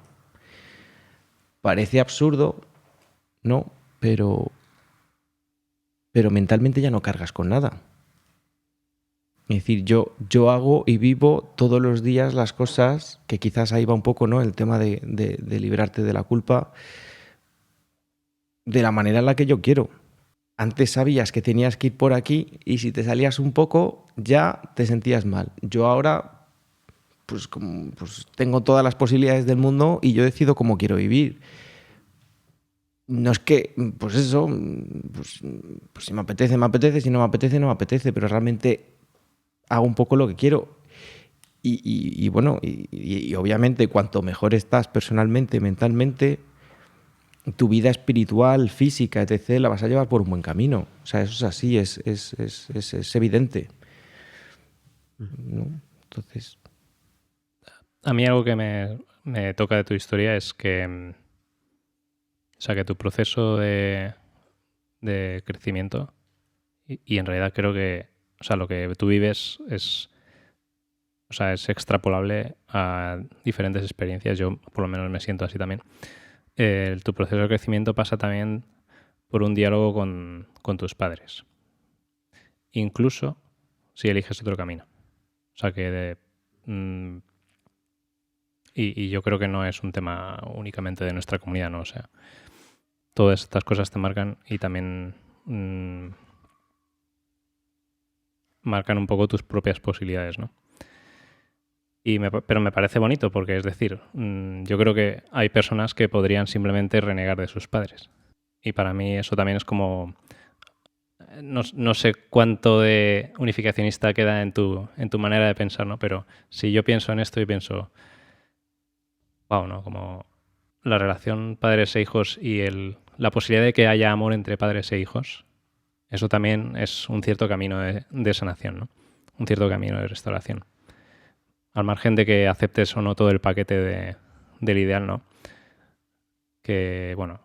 Parece absurdo, ¿no? Pero mentalmente ya no cargas con nada. Es decir, yo hago y vivo todos los días las cosas, que quizás ahí va un poco, ¿no? El tema de librarte de la culpa, de la manera en la que yo quiero. Antes sabías que tenías que ir por aquí y si te salías un poco ya te sentías mal. Yo ahora pues tengo todas las posibilidades del mundo y yo decido cómo quiero vivir. No es que, pues eso, pues si me apetece, me apetece, si no me apetece, no me apetece, pero realmente hago un poco lo que quiero. Y bueno, y obviamente cuanto mejor estás personalmente, mentalmente, tu vida espiritual, física, etc., la vas a llevar por un buen camino. O sea, eso es así, es evidente, ¿no? Entonces... A mí algo que me toca de tu historia es que, o sea, que tu proceso de crecimiento y en realidad creo que, o sea, lo que tú vives es extrapolable a diferentes experiencias. Yo por lo menos me siento así también. Tu proceso de crecimiento pasa también por un diálogo con tus padres, incluso si eliges otro camino. O sea que y yo creo que no es un tema únicamente de nuestra comunidad, ¿no? O sea, todas estas cosas te marcan y también marcan un poco tus propias posibilidades, ¿no? Pero me parece bonito porque, es decir, yo creo que hay personas que podrían simplemente renegar de sus padres. Y para mí eso también es como... No sé cuánto de unificacionista queda en tu manera de pensar, ¿no? Pero si yo pienso en esto y pienso... Wow, ¿no? Como la relación padres e hijos y la posibilidad de que haya amor entre padres e hijos, eso también es un cierto camino de sanación, ¿no? Un cierto camino de restauración. Al margen de que aceptes o no todo el paquete del ideal, ¿no? Que, bueno,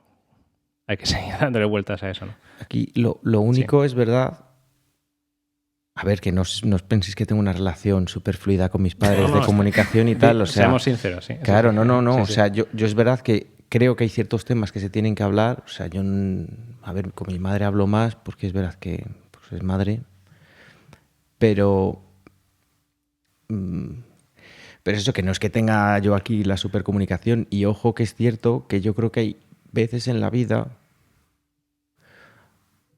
hay que seguir dándole vueltas a eso, ¿no? Aquí lo único es verdad... A ver, que no os penséis que tengo una relación súper fluida con mis padres de comunicación y tal. O sea, seamos sinceros, sí. Claro, no. Sí, o sea, yo es verdad que creo que hay ciertos temas que se tienen que hablar. O sea, yo, a ver, con mi madre hablo más porque es verdad que pues, es madre. Pero eso, que no es que tenga yo aquí la supercomunicación. Y ojo que es cierto que yo creo que hay veces en la vida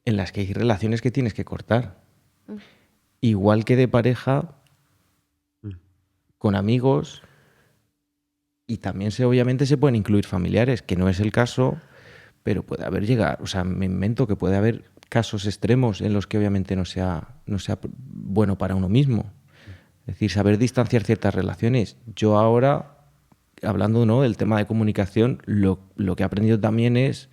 en las que hay relaciones que tienes que cortar. Igual que de pareja, con amigos, y también obviamente se pueden incluir familiares, que no es el caso, pero puede haber o sea, me invento que puede haber casos extremos en los que obviamente no sea bueno para uno mismo. Es decir, saber distanciar ciertas relaciones. Yo ahora, hablando, ¿no?, del tema de comunicación, lo que he aprendido también es,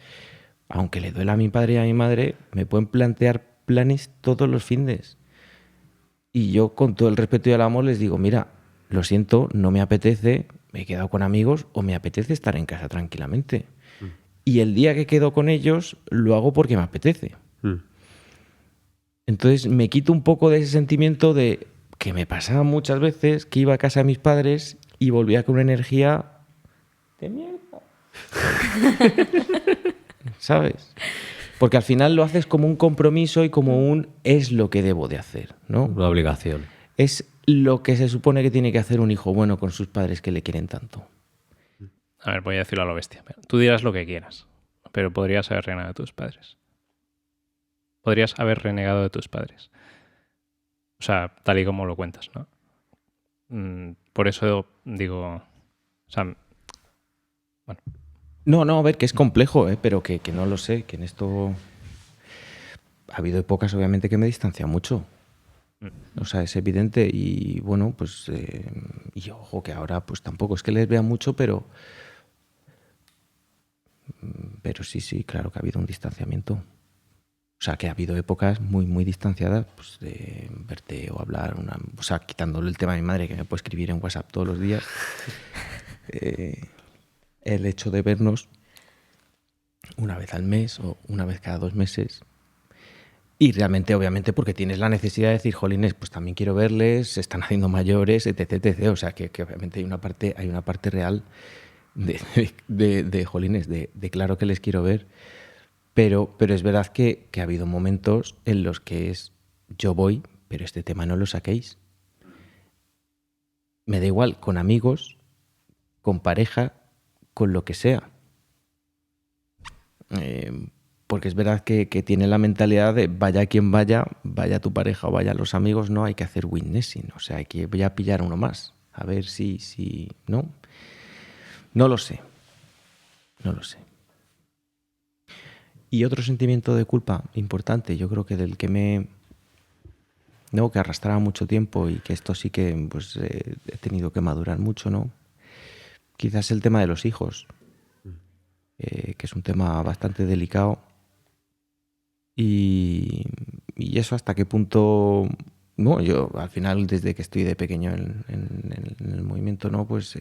aunque le duela a mi padre y a mi madre, me pueden plantear planes todos los fines. Y yo, con todo el respeto y el amor, les digo, mira, lo siento, no me apetece, me he quedado con amigos o me apetece estar en casa tranquilamente. Y el día que quedo con ellos, lo hago porque me apetece. Entonces me quito un poco de ese sentimiento de que me pasaba muchas veces que iba a casa de mis padres y volvía con una energía de mierda. ¿Sabes? Porque al final lo haces como un compromiso y como es lo que debo de hacer, ¿no? Una obligación. Es lo que se supone que tiene que hacer un hijo bueno con sus padres que le quieren tanto. A ver, voy a decirlo a lo bestia. Tú dirás lo que quieras, pero podrías haber renegado de tus padres. Podrías haber renegado de tus padres. O sea, tal y como lo cuentas, ¿no? Por eso digo... O sea, bueno. No, a ver, que es complejo, pero que no lo sé, que en esto ha habido épocas, obviamente, que me he distanciado mucho. O sea, es evidente y, bueno, pues... y ojo, que ahora pues tampoco es que les vea mucho, pero sí, claro que ha habido un distanciamiento. O sea, que ha habido épocas muy, muy distanciadas, pues de verte o hablar, o sea, quitándole el tema de mi madre, que me puede escribir en WhatsApp todos los días. El hecho de vernos una vez al mes o una vez cada 2 meses. Y realmente, obviamente, porque tienes la necesidad de decir, jolines, pues también quiero verles, se están haciendo mayores, etc. O sea, que obviamente hay una parte real de jolines, de claro que les quiero ver. Pero es verdad que ha habido momentos en los que yo voy, pero este tema no lo saquéis. Me da igual, con amigos, con pareja, con lo que sea. Porque es verdad que tiene la mentalidad de vaya quien vaya tu pareja o vaya los amigos, no hay que hacer witnessing. O sea, hay que voy a pillar uno más. A ver si ¿no? No lo sé. Y otro sentimiento de culpa importante, yo creo que del que que arrastraba mucho tiempo y que esto sí que pues he tenido que madurar mucho, ¿no? Quizás el tema de los hijos, que es un tema bastante delicado. Y eso hasta qué punto, no, yo al final desde que estoy de pequeño en el movimiento, ¿no? Pues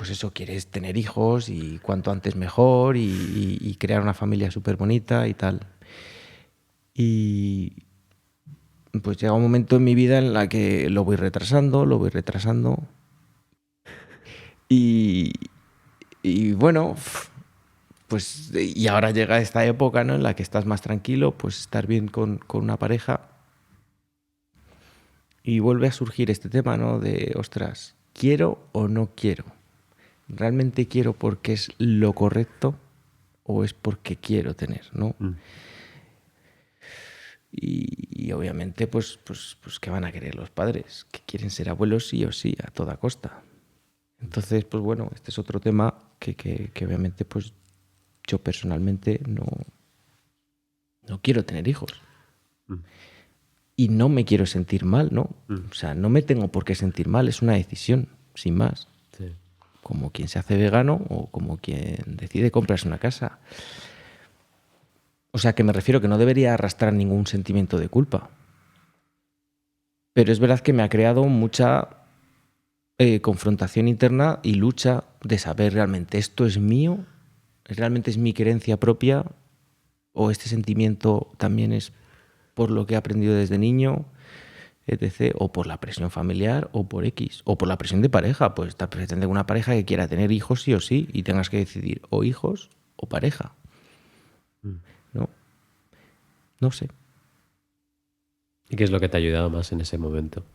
eso, quieres tener hijos y cuanto antes mejor y crear una familia súper bonita y tal. Y pues llega un momento en mi vida en la que lo voy retrasando y bueno, pues y ahora llega esta época, ¿no? En la que estás más tranquilo, pues estar bien con una pareja y vuelve a surgir este tema, ¿no? De, ostras, ¿quiero o no quiero? ¿Realmente quiero porque es lo correcto o es porque quiero tener, ¿no? Y obviamente, pues, ¿qué van a querer los padres? Que quieren ser abuelos sí o sí, a toda costa. Entonces, pues bueno, este es otro tema que obviamente, pues yo personalmente no quiero tener hijos. Y no me quiero sentir mal, ¿no? O sea, no me tengo por qué sentir mal, es una decisión, sin más. Sí. Como quien se hace vegano o como quien decide comprarse una casa. O sea, que me refiero que no debería arrastrar ningún sentimiento de culpa. Pero es verdad que me ha creado mucha confrontación interna y lucha de saber realmente esto es mío, realmente es mi creencia propia o este sentimiento también es por lo que he aprendido desde niño, etc. O por la presión familiar o por X. O por la presión de pareja. Pues estar presente con una pareja que quiera tener hijos sí o sí y tengas que decidir o hijos o pareja. No sé. ¿Y qué es lo que te ha ayudado más en ese momento?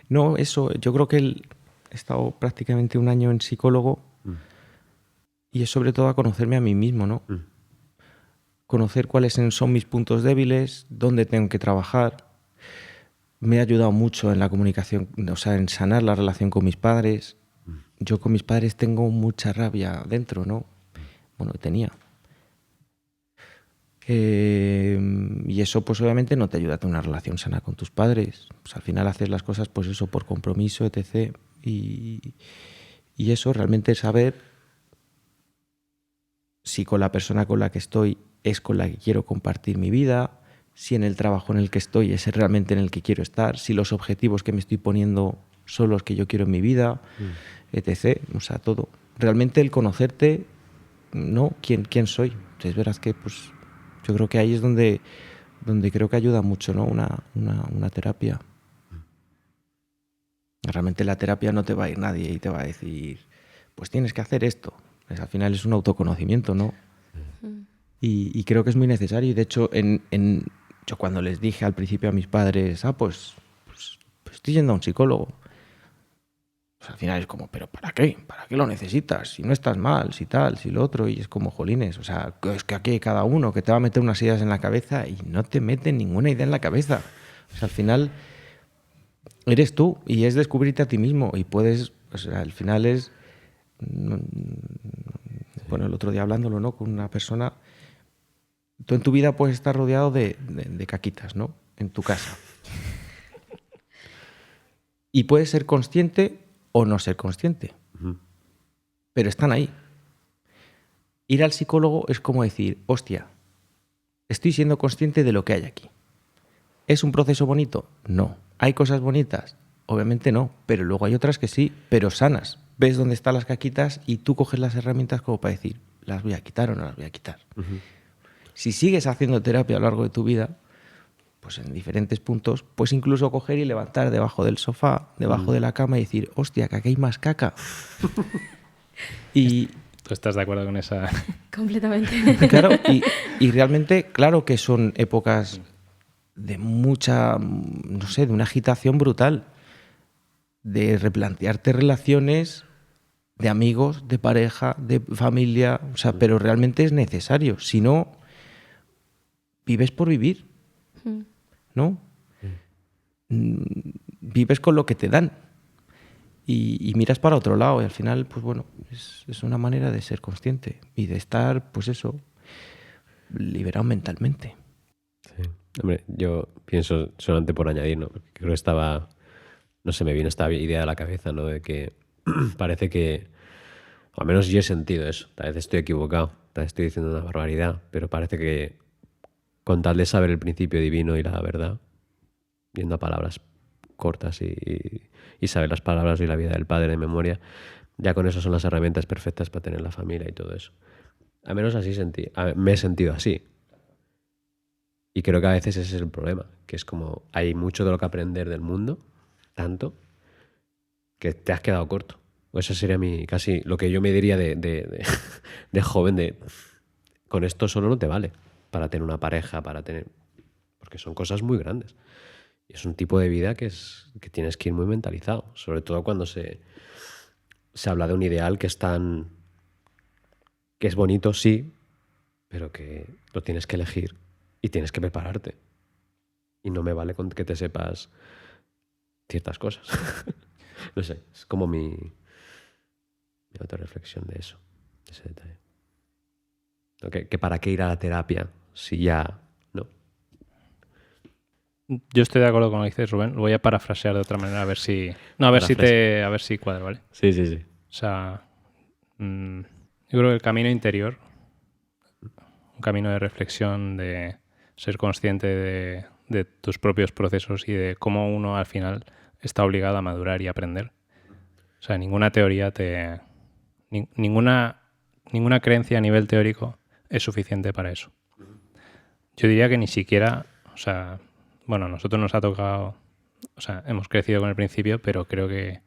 No, eso, yo creo que he estado prácticamente 1 año en psicólogo y es sobre todo a conocerme a mí mismo, ¿no? Conocer cuáles son mis puntos débiles, dónde tengo que trabajar. Me ha ayudado mucho en la comunicación, o sea, en sanar la relación con mis padres. Yo con mis padres tengo mucha rabia dentro, ¿no? Bueno, tenía. Y eso pues obviamente no te ayuda a tener una relación sana con tus padres. Pues al final haces las cosas pues eso por compromiso, etc. Y eso realmente es saber si con la persona con la que estoy es con la que quiero compartir mi vida, si en el trabajo en el que estoy es realmente en el que quiero estar, si los objetivos que me estoy poniendo son los que yo quiero en mi vida, etc. O sea, todo. Realmente el conocerte, ¿no? ¿Quién soy? Es verdad que pues yo creo que ahí es donde creo que ayuda mucho, ¿no? Una terapia. Realmente la terapia no te va a ir nadie y te va a decir, pues tienes que hacer esto. Pues al final es un autoconocimiento, ¿no? Y creo que es muy necesario. Y de hecho, yo cuando les dije al principio a mis padres, pues estoy yendo a un psicólogo. Pues al final es como, ¿pero para qué? ¿Para qué lo necesitas? Si no estás mal, si tal, si lo otro, y es como, jolines, o sea, es que aquí hay cada uno que te va a meter unas ideas en la cabeza y no te meten ninguna idea en la cabeza. O sea, al final eres tú y es descubrirte a ti mismo y puedes, o sea, al final es, bueno, el otro día hablándolo, ¿no? Con una persona, tú en tu vida puedes estar rodeado de caquitas, ¿no? En tu casa. Y puedes ser consciente o no ser consciente. Pero están ahí. Ir al psicólogo es como decir, hostia, estoy siendo consciente de lo que hay aquí. ¿Es un proceso bonito? No. ¿Hay cosas bonitas? Obviamente no, pero luego hay otras que sí, pero sanas. Ves dónde están las caquitas y tú coges las herramientas como para decir, ¿las voy a quitar o no las voy a quitar? Si sigues haciendo terapia a lo largo de tu vida, pues en diferentes puntos, pues incluso coger y levantar debajo del sofá, debajo de la cama y decir, hostia, que aquí hay más caca. Y ¿Tú estás de acuerdo con esa? Completamente. claro, y realmente, claro que son épocas de mucha, no sé, de una agitación brutal, de replantearte relaciones de amigos, de pareja, de familia, o sea, pero realmente es necesario. Si no, vives por vivir, ¿no? Vives con lo que te dan y miras para otro lado y al final, pues bueno, es una manera de ser consciente y de estar, pues eso, liberado mentalmente. Sí. Hombre, yo pienso solamente por añadir, ¿no? Porque creo que estaba, no sé, me vino esta idea a la cabeza, ¿no? De que parece que, o al menos yo he sentido eso, tal vez estoy equivocado, tal vez estoy diciendo una barbaridad, pero parece que con tal de saber el principio divino y la verdad, viendo a palabras cortas y saber las palabras y la vida del Padre de memoria, ya con eso son las herramientas perfectas para tener la familia y todo eso. Al menos así me he sentido así. Y creo que a veces ese es el problema, que es como hay mucho de lo que aprender del mundo, tanto, que te has quedado corto. O eso sería casi lo que yo me diría de joven, con esto solo no te vale para tener una pareja, porque son cosas muy grandes. Y es un tipo de vida que tienes que ir muy mentalizado, sobre todo cuando se habla de un ideal que es bonito, sí, pero que lo tienes que elegir y tienes que prepararte. Y no me vale con que te sepas ciertas cosas. No sé, es como mi autorreflexión de eso, de ese detalle. Que para qué ir a la terapia si ya no. Yo estoy de acuerdo con lo que dices, Rubén. Lo voy a parafrasear de otra manera a ver si cuadra, ¿vale? Sí, sí, sí. O sea, yo creo que el camino interior, un camino de reflexión, de ser consciente de tus propios procesos y de cómo uno al final está obligado a madurar y aprender. O sea, ninguna teoría ninguna creencia a nivel teórico es suficiente para eso. Yo diría que ni siquiera, o sea, bueno, a nosotros nos ha tocado, o sea, hemos crecido con el principio, pero creo que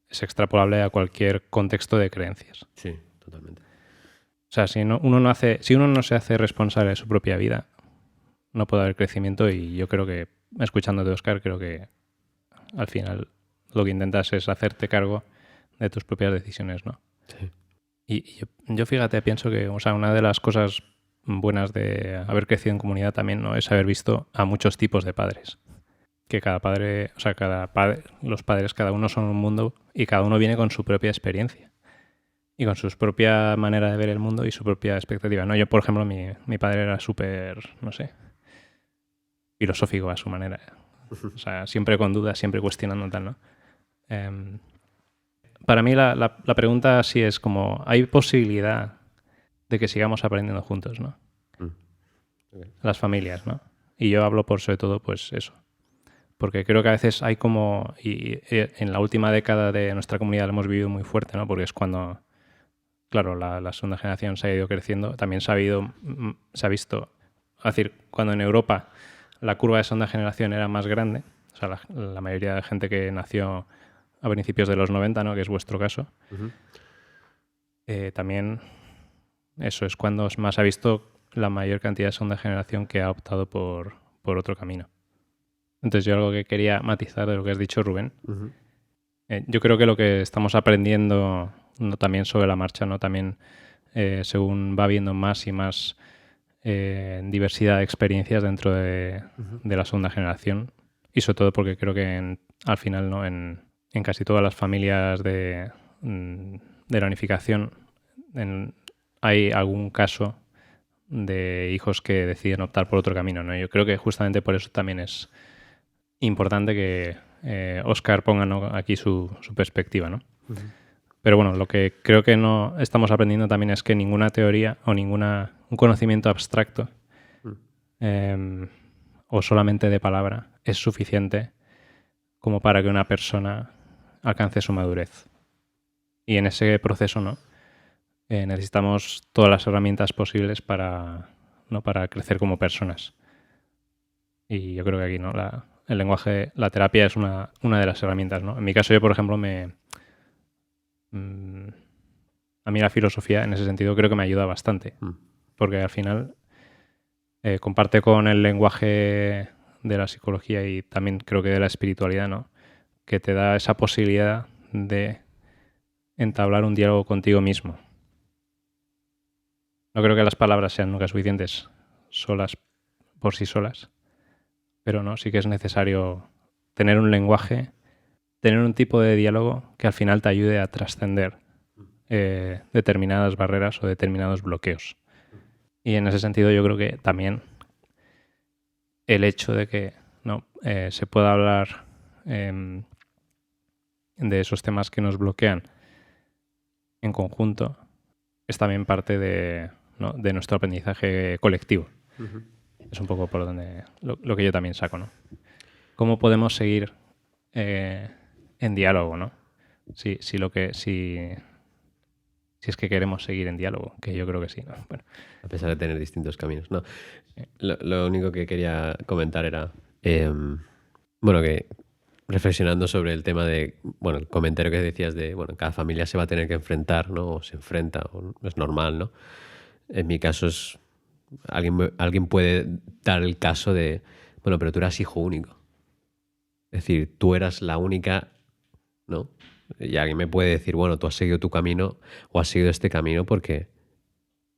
es extrapolable a cualquier contexto de creencias. Sí, totalmente. O sea, si uno no se hace responsable de su propia vida, no puede haber crecimiento y yo creo que, escuchándote, Óscar, creo que al final lo que intentas es hacerte cargo de tus propias decisiones, ¿no? Sí. Y yo fíjate, pienso que, o sea, una de las cosas buenas de haber crecido en comunidad también, ¿no?, es haber visto a muchos tipos de padres. Que cada padre, o sea, los padres, cada uno son un mundo y cada uno viene con su propia experiencia y con su propia manera de ver el mundo y su propia expectativa, ¿no? Yo, por ejemplo, mi padre era súper, no sé, filosófico a su manera. O sea, siempre con dudas, siempre cuestionando tal, ¿no? Para mí la pregunta sí es como, ¿hay posibilidad de que sigamos aprendiendo juntos, ¿no? Okay. Las familias, ¿no? Y yo hablo por sobre todo, pues eso. Porque creo que a veces hay como, y en la última década de nuestra comunidad lo hemos vivido muy fuerte, ¿no? Porque es cuando, claro, la segunda generación se ha ido creciendo. También se ha visto, es decir, cuando en Europa la curva de segunda generación era más grande, o sea, la mayoría de gente que nació a principios de los 90, ¿no?, que es vuestro caso, también eso es cuando más ha visto la mayor cantidad de segunda generación que ha optado por otro camino. Entonces yo algo que quería matizar de lo que has dicho, Rubén, Yo creo que lo que estamos aprendiendo, ¿no?, también sobre la marcha, ¿no?, también según va habiendo más y más diversidad de experiencias dentro de la segunda generación, y sobre todo porque creo que al final, ¿no?, en casi todas las familias de la unificación hay algún caso de hijos que deciden optar por otro camino, ¿no? Yo creo que justamente por eso también es importante que Óscar ponga, ¿no?, aquí su perspectiva, ¿no? Pero bueno, lo que creo que no estamos aprendiendo también es que ninguna teoría o un conocimiento abstracto o solamente de palabra es suficiente como para que una persona alcance su madurez. Y en ese proceso, ¿no?, necesitamos todas las herramientas posibles para crecer como personas. Y yo creo que aquí, ¿no?, el lenguaje, la terapia es una de las herramientas, ¿no? En mi caso, yo, por ejemplo, a mí la filosofía, en ese sentido, creo que me ayuda bastante. Porque al final comparte con el lenguaje de la psicología y también creo que de la espiritualidad, ¿no?, que te da esa posibilidad de entablar un diálogo contigo mismo. No creo que las palabras sean nunca suficientes solas por sí solas, pero no, sí que es necesario tener un lenguaje, tener un tipo de diálogo que al final te ayude a trascender determinadas barreras o determinados bloqueos. Y en ese sentido yo creo que también el hecho de que se pueda hablar de esos temas que nos bloquean en conjunto es también parte de nuestro aprendizaje colectivo. Es un poco por donde lo que yo también saco, ¿no? ¿Cómo podemos seguir en diálogo, ¿no? Si es que queremos seguir en diálogo, que yo creo que sí, ¿no? Bueno. A pesar de tener distintos caminos, ¿no? Lo único que quería comentar era, que reflexionando sobre el tema de, el comentario que decías de, cada familia se va a tener que enfrentar, ¿no? O se enfrenta, o es normal, ¿no? En mi caso alguien puede dar el caso de, pero tú eras hijo único. Es decir, tú eras la única, ¿no? Y alguien me puede decir, tú has seguido tu camino o has seguido este camino porque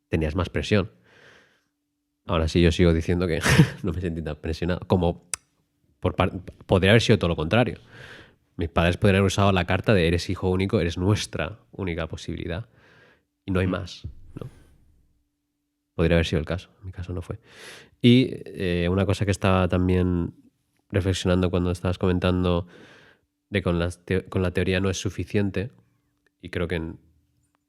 tenías más presión. Ahora sí, yo sigo diciendo que no me sentí tan presionado. Como podría haber sido todo lo contrario. Mis padres podrían haber usado la carta de eres hijo único, eres nuestra única posibilidad. Y no hay más, ¿no? Podría haber sido el caso. En mi caso no fue. Y una cosa que estaba también reflexionando cuando estabas comentando de con la teoría no es suficiente, y creo que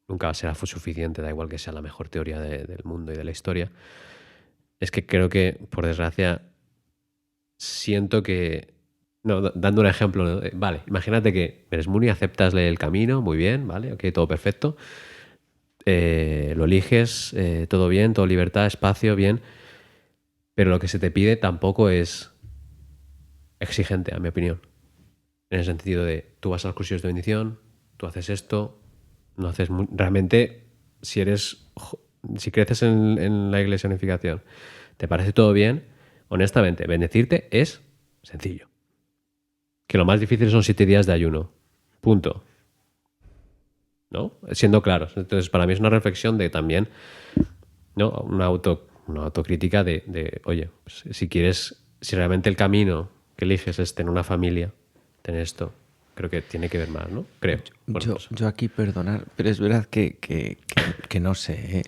nunca será suficiente, da igual que sea la mejor teoría del mundo y de la historia, es que creo que, por desgracia, siento que... dando un ejemplo, ¿no? Vale, imagínate que eres Muni, aceptas el camino, muy bien, vale, ok, todo perfecto, lo eliges, todo bien, todo libertad, espacio, bien, pero lo que se te pide tampoco es exigente, a mi opinión. En el sentido de, tú vas a los cursillos de bendición, tú haces esto, no haces... Realmente, si creces en la iglesia de unificación, te parece todo bien, honestamente, bendecirte es sencillo. Que lo más difícil son 7 días de ayuno. Punto. ¿No? Siendo claros. Entonces, para mí es una reflexión de también, ¿no?, una autocrítica de oye, pues, si realmente el camino que eliges es tener una familia, tener esto, creo que tiene que ver más, ¿no? Creo. Yo aquí, perdonar, pero es verdad que no sé, ¿eh?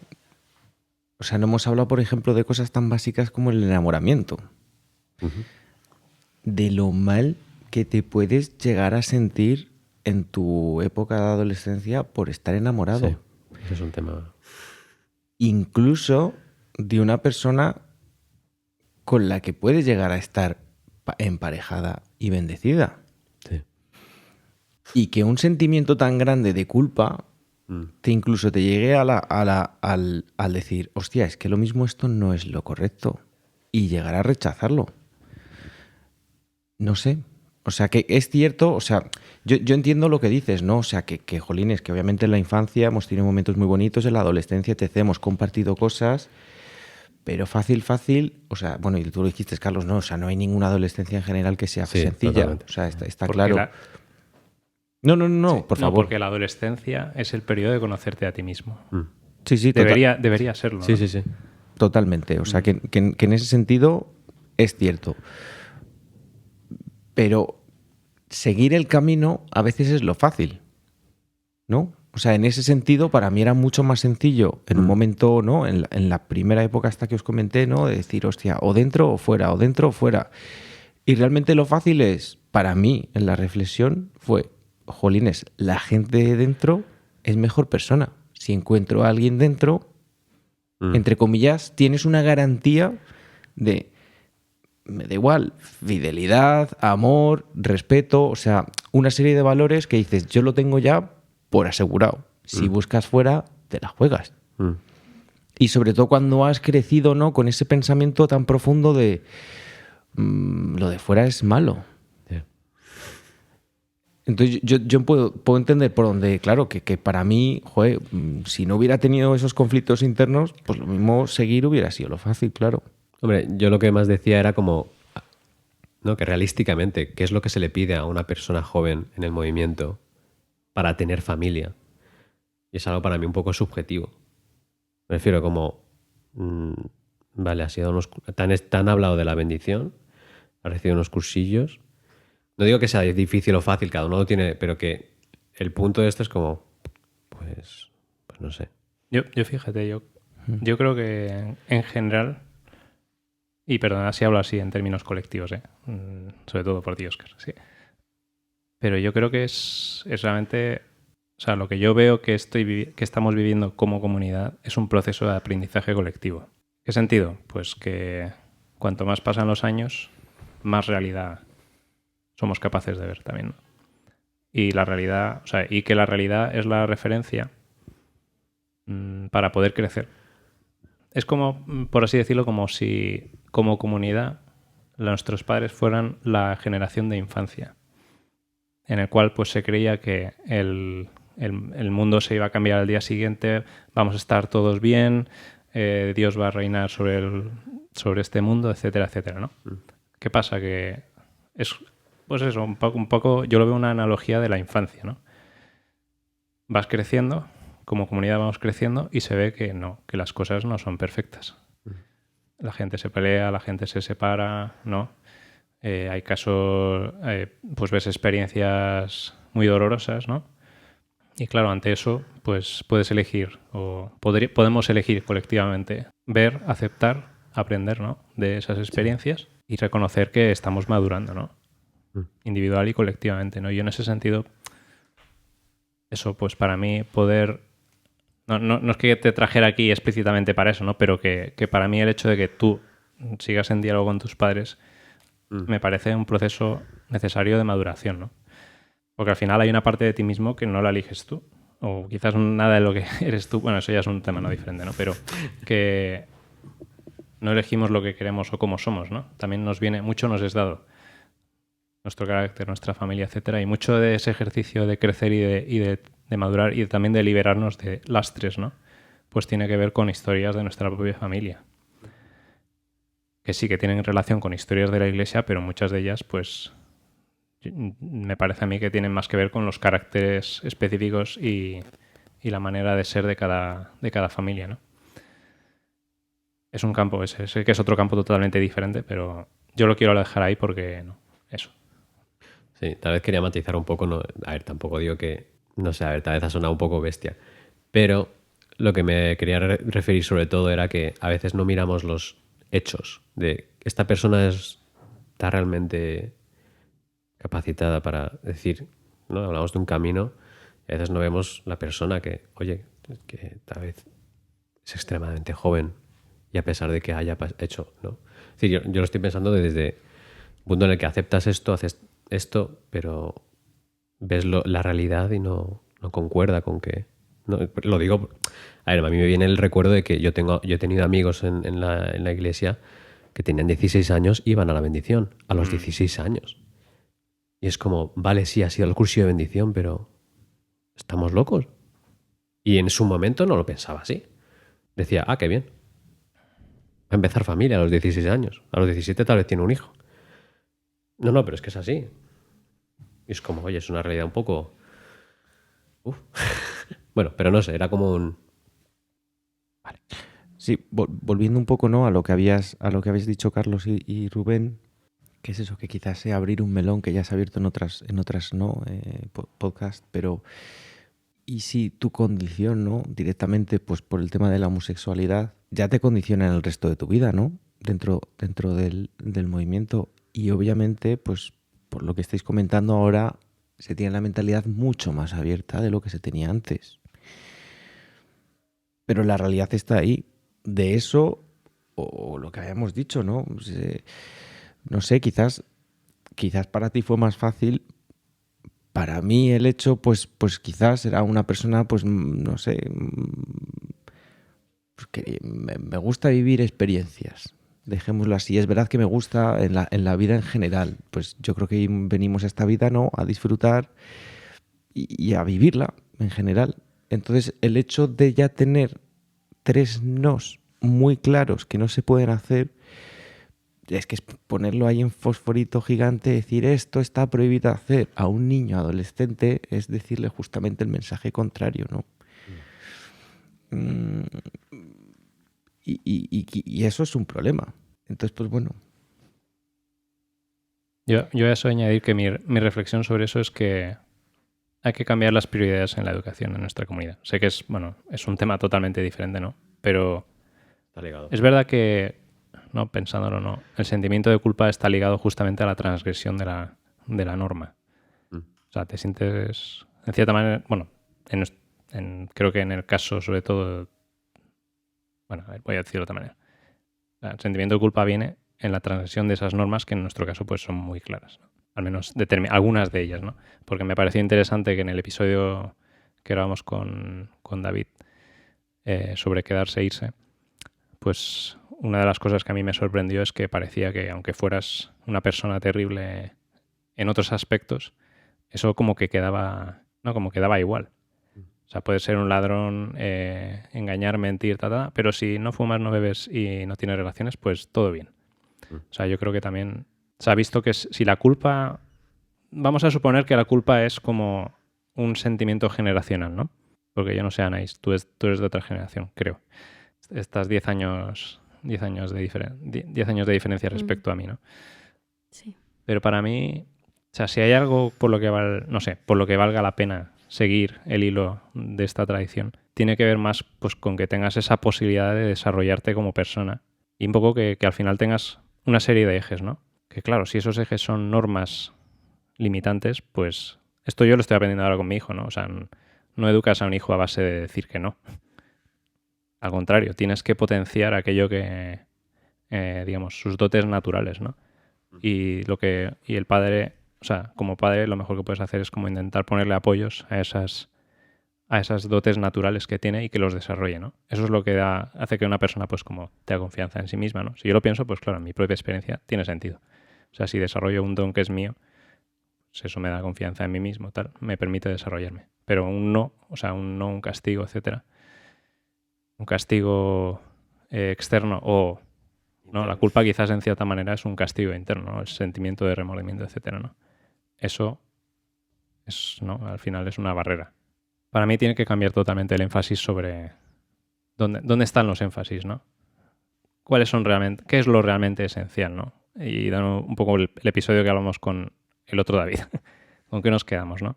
O sea, no hemos hablado, por ejemplo, de cosas tan básicas como el enamoramiento. De lo mal que te puedes llegar a sentir en tu época de adolescencia por estar enamorado. Sí, ese es un tema. Incluso de una persona con la que puedes llegar a estar emparejada y bendecida. Sí. Y que un sentimiento tan grande de culpa incluso te llegue al decir, hostia, es que lo mismo esto no es lo correcto. Y llegar a rechazarlo. No sé. O sea, que es cierto, o sea, yo entiendo lo que dices, ¿no? O sea, que jolines, que obviamente en la infancia hemos tenido momentos muy bonitos, en la adolescencia, etc., hemos compartido cosas, pero fácil, o sea, bueno, y tú lo dijiste, Carlos, no, o sea, no hay ninguna adolescencia en general que sea sencilla. Totalmente. O sea, está claro. No, por No, favor. porque la adolescencia es el periodo de conocerte a ti mismo. Sí, Debería serlo, ¿no? Sí. totalmente. O sea, que en ese sentido es cierto. Pero seguir el camino a veces es lo fácil, ¿no? O sea, en ese sentido, para mí era mucho más sencillo en un momento, ¿no? En la primera época hasta que os comenté, ¿no? De decir, hostia, o dentro o fuera, o dentro o fuera. Y realmente lo fácil es, para mí, en la reflexión, fue, jolines, la gente de dentro es mejor persona. Si encuentro a alguien dentro, entre comillas, tienes una garantía de, me da igual, fidelidad, amor, respeto, o sea, una serie de valores que dices, yo lo tengo ya por asegurado. Si buscas fuera, te la juegas. Y sobre todo cuando has crecido, ¿no? Con ese pensamiento tan profundo de lo de fuera es malo. Yeah. Entonces yo puedo entender por dónde, claro, que para mí, joder, si no hubiera tenido esos conflictos internos, pues lo mismo seguir hubiera sido lo fácil, claro. Hombre, yo lo que más decía era como, ¿no? Que realísticamente, ¿qué es lo que se le pide a una persona joven en el movimiento para tener familia? Y es algo para mí un poco subjetivo. Me refiero como, vale, ha sido tan hablado de la bendición, ha recibido unos cursillos. No digo que sea difícil o fácil, cada uno lo tiene, pero que el punto de esto es como, pues no sé. Yo fíjate, yo creo que en general, y perdona si hablo así en términos colectivos, sobre todo por ti, Óscar, sí. Pero yo creo que es realmente, o sea, lo que yo veo que estamos viviendo como comunidad es un proceso de aprendizaje colectivo. ¿Qué sentido? Pues que cuanto más pasan los años, más realidad somos capaces de ver también, ¿no? Y la realidad, o sea, y que la realidad es la referencia para poder crecer. Es como, por así decirlo, como si como comunidad nuestros padres fueran la generación de infancia, en el cual pues se creía que el mundo se iba a cambiar al día siguiente, vamos a estar todos bien, Dios va a reinar sobre este mundo, etcétera, etcétera, ¿no? ¿Qué pasa? Que es, pues eso, un poco, yo lo veo una analogía de la infancia, ¿no? Vas creciendo, como comunidad vamos creciendo y se ve que no, que las cosas no son perfectas. La gente se pelea, la gente se separa, ¿no? Hay casos, pues ves experiencias muy dolorosas, ¿no? Y claro, ante eso, pues puedes elegir, o podemos elegir colectivamente, ver, aceptar, aprender, ¿no? De esas experiencias y reconocer que estamos madurando, ¿no? Individual y colectivamente, ¿no? Y en ese sentido, eso, pues para mí poder... No es que te trajera aquí explícitamente para eso, ¿no? Pero que para mí el hecho de que tú sigas en diálogo con tus padres me parece un proceso necesario de maduración, ¿no? Porque al final hay una parte de ti mismo que no la eliges tú. O quizás nada de lo que eres tú. Bueno, eso ya es un tema no diferente, ¿no? Pero que no elegimos lo que queremos o cómo somos, ¿no? También mucho nos es dado. Nuestro carácter, nuestra familia, etcétera. Y mucho de ese ejercicio de crecer y de madurar y también de liberarnos de lastres, ¿no? Pues tiene que ver con historias de nuestra propia familia. Que sí que tienen relación con historias de la Iglesia, pero muchas de ellas, pues, me parece a mí que tienen más que ver con los caracteres específicos y la manera de ser de cada familia, ¿no? Es un campo, sé que es otro campo totalmente diferente, pero yo lo quiero dejar ahí porque, no, eso. Sí, tal vez quería matizar un poco, no, a ver, tampoco digo que, no sé, a ver, tal vez ha sonado un poco bestia, pero lo que me quería referir sobre todo era que a veces no miramos los hechos de esta persona está realmente capacitada para decir, ¿no? Hablamos de un camino y a veces no vemos la persona que, oye, que tal vez es extremadamente joven y a pesar de que haya hecho, ¿no? Es decir, yo lo estoy pensando desde el punto en el que aceptas esto, haces esto, pero ves la realidad y no concuerda con que... No, lo digo... A ver, a mí me viene el recuerdo de que yo he tenido amigos en la iglesia que tenían 16 años y iban a la bendición a los 16 años. Y es como, vale, sí, ha sido el curso de bendición, pero ¿estamos locos? Y en su momento no lo pensaba así. Decía, qué bien. Va a empezar familia a los 16 años. A los 17 tal vez tiene un hijo. No, pero es que es así. Y es como, oye, es una realidad un poco Bueno, pero no sé, era como un... Sí, volviendo un poco, ¿no? a lo que habías dicho Carlos y Rubén, que es eso, que quizás sea abrir un melón que ya se ha abierto en otras ¿no? Podcast, pero ¿y si tu condición, ¿no? directamente pues por el tema de la homosexualidad ya te condiciona en el resto de tu vida, ¿no? dentro del movimiento? Y obviamente, pues por lo que estáis comentando ahora, se tiene la mentalidad mucho más abierta de lo que se tenía antes. Pero la realidad está ahí. De eso, o lo que habíamos dicho, ¿no? Pues, no sé, quizás para ti fue más fácil. Para mí el hecho, pues quizás era una persona, pues no sé, pues que me gusta vivir experiencias. Dejémoslo así. Es verdad que me gusta en la vida en general. Pues yo creo que venimos a esta vida, ¿no? A disfrutar y a vivirla en general. Entonces, el hecho de ya tener 3 nos muy claros que no se pueden hacer, es que es ponerlo ahí en fosforito gigante, decir esto está prohibido hacer a un niño adolescente, es decirle justamente el mensaje contrario, ¿no? Y eso es un problema. Entonces, pues bueno. Yo a eso añadir que mi reflexión sobre eso es que hay que cambiar las prioridades en la educación en nuestra comunidad. Sé que es un tema totalmente diferente, ¿no? Pero Está ligado. es verdad que, no, pensándolo no, el sentimiento de culpa está ligado justamente a la transgresión de la norma. O sea, te sientes, en cierta manera, bueno, creo que en el caso sobre todo, bueno, a ver, voy a decirlo de otra manera. El sentimiento de culpa viene en la transgresión de esas normas que en nuestro caso pues son muy claras, ¿no? Al menos algunas de ellas, ¿no? Porque me pareció interesante que en el episodio que grabamos con David sobre quedarse e irse, pues una de las cosas que a mí me sorprendió es que parecía que aunque fueras una persona terrible en otros aspectos, eso como que quedaba, ¿no? Como que daba igual. O sea, puedes ser un ladrón, engañar, mentir, pero si no fumas, no bebes y no tienes relaciones, pues todo bien. O sea, yo creo que también se ha visto que si la culpa... Vamos a suponer que la culpa es como un sentimiento generacional, ¿no? Porque yo no sé, Anaís, tú eres de otra generación, creo. Estás 10 años de diferencia respecto a mí, ¿no? Sí. Pero para mí, o sea, si hay algo por lo que valga la pena seguir el hilo de esta tradición, tiene que ver más pues con que tengas esa posibilidad de desarrollarte como persona y un poco que al final tengas una serie de ejes, ¿no? Que claro, si esos ejes son normas limitantes, pues esto yo lo estoy aprendiendo ahora con mi hijo, ¿no? O sea, no educas a un hijo a base de decir que no. Al contrario, tienes que potenciar aquello que, digamos, sus dotes naturales, ¿no? Y el padre, o sea, como padre, lo mejor que puedes hacer es como intentar ponerle apoyos a esas dotes naturales que tiene y que los desarrolle, ¿no? Eso es lo que hace que una persona, pues, como tenga confianza en sí misma, ¿no? Si yo lo pienso, pues claro, en mi propia experiencia tiene sentido. O sea, si desarrollo un don que es mío, pues eso me da confianza en mí mismo, tal, me permite desarrollarme. Pero un castigo, etcétera, un castigo externo o ¿no? La culpa quizás en cierta manera es un castigo interno, ¿no? El sentimiento de remordimiento, etcétera, ¿no? Eso es, ¿no? Al final es una barrera. Para mí tiene que cambiar totalmente el énfasis sobre dónde están los énfasis, ¿no? ¿Qué es lo realmente esencial, ¿no? Y dando un poco el episodio que hablamos con el otro David. ¿Con qué nos quedamos, no?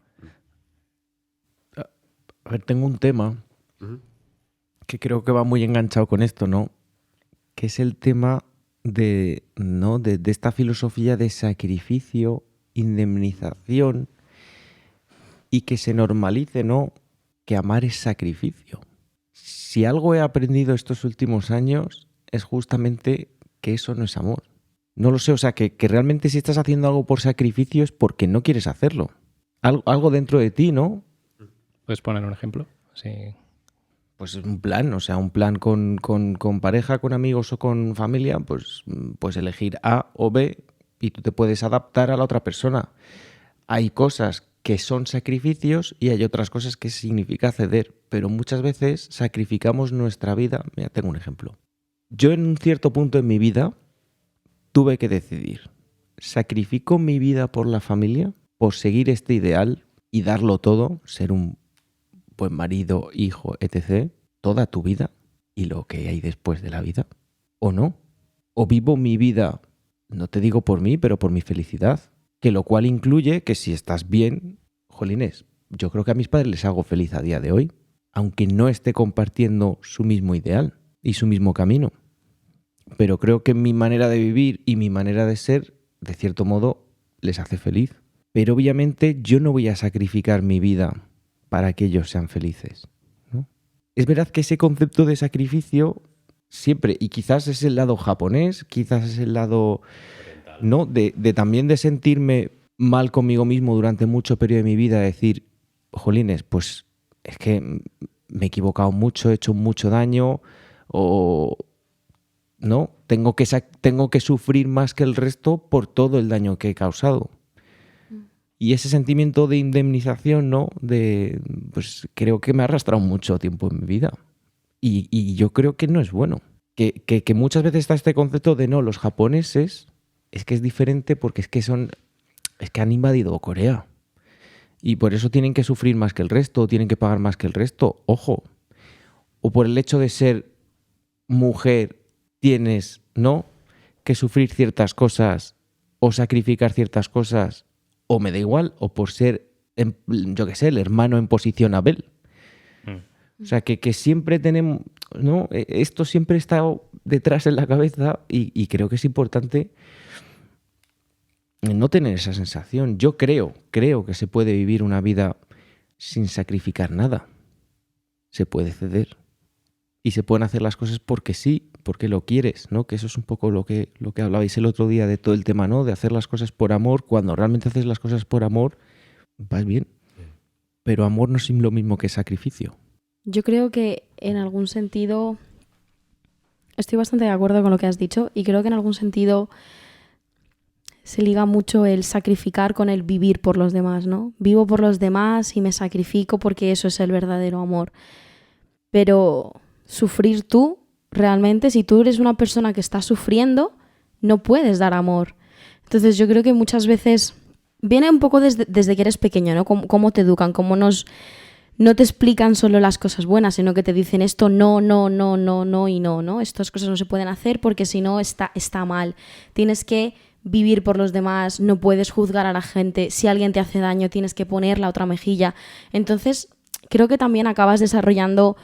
A ver, tengo un tema que creo que va muy enganchado con esto, ¿no? Que es el tema de esta filosofía de sacrificio, indemnización y que se normalice, ¿no? Que amar es sacrificio. Si algo he aprendido estos últimos años es justamente que eso no es amor. No lo sé, o sea, que realmente si estás haciendo algo por sacrificio es porque no quieres hacerlo. Algo dentro de ti, ¿no? ¿Puedes poner un ejemplo? Sí. Pues un plan, o sea, un plan con pareja, con amigos o con familia, pues elegir A o B y tú te puedes adaptar a la otra persona. Hay cosas que son sacrificios y hay otras cosas que significa ceder, pero muchas veces sacrificamos nuestra vida. Mira, tengo un ejemplo. Yo en un cierto punto en mi vida tuve que decidir, ¿sacrifico mi vida por la familia, por seguir este ideal y darlo todo, ser un pues marido, hijo, etc., toda tu vida y lo que hay después de la vida, ¿o no? O vivo mi vida, no te digo por mí, pero por mi felicidad, que lo cual incluye que si estás bien, jolines, yo creo que a mis padres les hago feliz a día de hoy, aunque no esté compartiendo su mismo ideal y su mismo camino. Pero creo que mi manera de vivir y mi manera de ser, de cierto modo, les hace feliz. Pero obviamente yo no voy a sacrificar mi vida para que ellos sean felices, ¿no? Es verdad que ese concepto de sacrificio siempre, y quizás es el lado japonés, quizás es el lado, ¿no? De también de sentirme mal conmigo mismo durante mucho periodo de mi vida, decir, jolines, pues es que me he equivocado mucho, he hecho mucho daño, o no, tengo que sufrir más que el resto por todo el daño que he causado. Y ese sentimiento de indemnización, ¿no? Pues creo que me ha arrastrado mucho tiempo en mi vida. Y yo creo que no es bueno. Que muchas veces está este concepto de no, los japoneses es que es diferente porque es que han invadido Corea. Y por eso tienen que sufrir más que el resto, tienen que pagar más que el resto. Ojo. O por el hecho de ser mujer tienes, ¿no?, que sufrir ciertas cosas o sacrificar ciertas cosas, o me da igual, o por ser, yo qué sé, el hermano en posición Abel. O sea, que siempre tenemos, ¿no? Esto siempre está detrás en la cabeza y creo que es importante no tener esa sensación. Yo creo que se puede vivir una vida sin sacrificar nada. Se puede ceder. Y se pueden hacer las cosas porque sí, porque lo quieres, ¿no? Que eso es un poco lo que hablabais el otro día de todo el tema, ¿no? De hacer las cosas por amor. Cuando realmente haces las cosas por amor, vas bien. Pero amor no es lo mismo que sacrificio. Yo creo que en algún sentido estoy bastante de acuerdo con lo que has dicho y creo que en algún sentido se liga mucho el sacrificar con el vivir por los demás, ¿no? Vivo por los demás y me sacrifico porque eso es el verdadero amor. Pero sufrir tú, realmente, si tú eres una persona que está sufriendo, no puedes dar amor. Entonces yo creo que muchas veces viene un poco desde que eres pequeño, ¿no? Cómo te educan, no te explican solo las cosas buenas, sino que te dicen esto no y no, ¿no? Estas cosas no se pueden hacer porque si no está mal. Tienes que vivir por los demás, no puedes juzgar a la gente. Si alguien te hace daño, tienes que poner la otra mejilla. Entonces, creo que también acabas desarrollando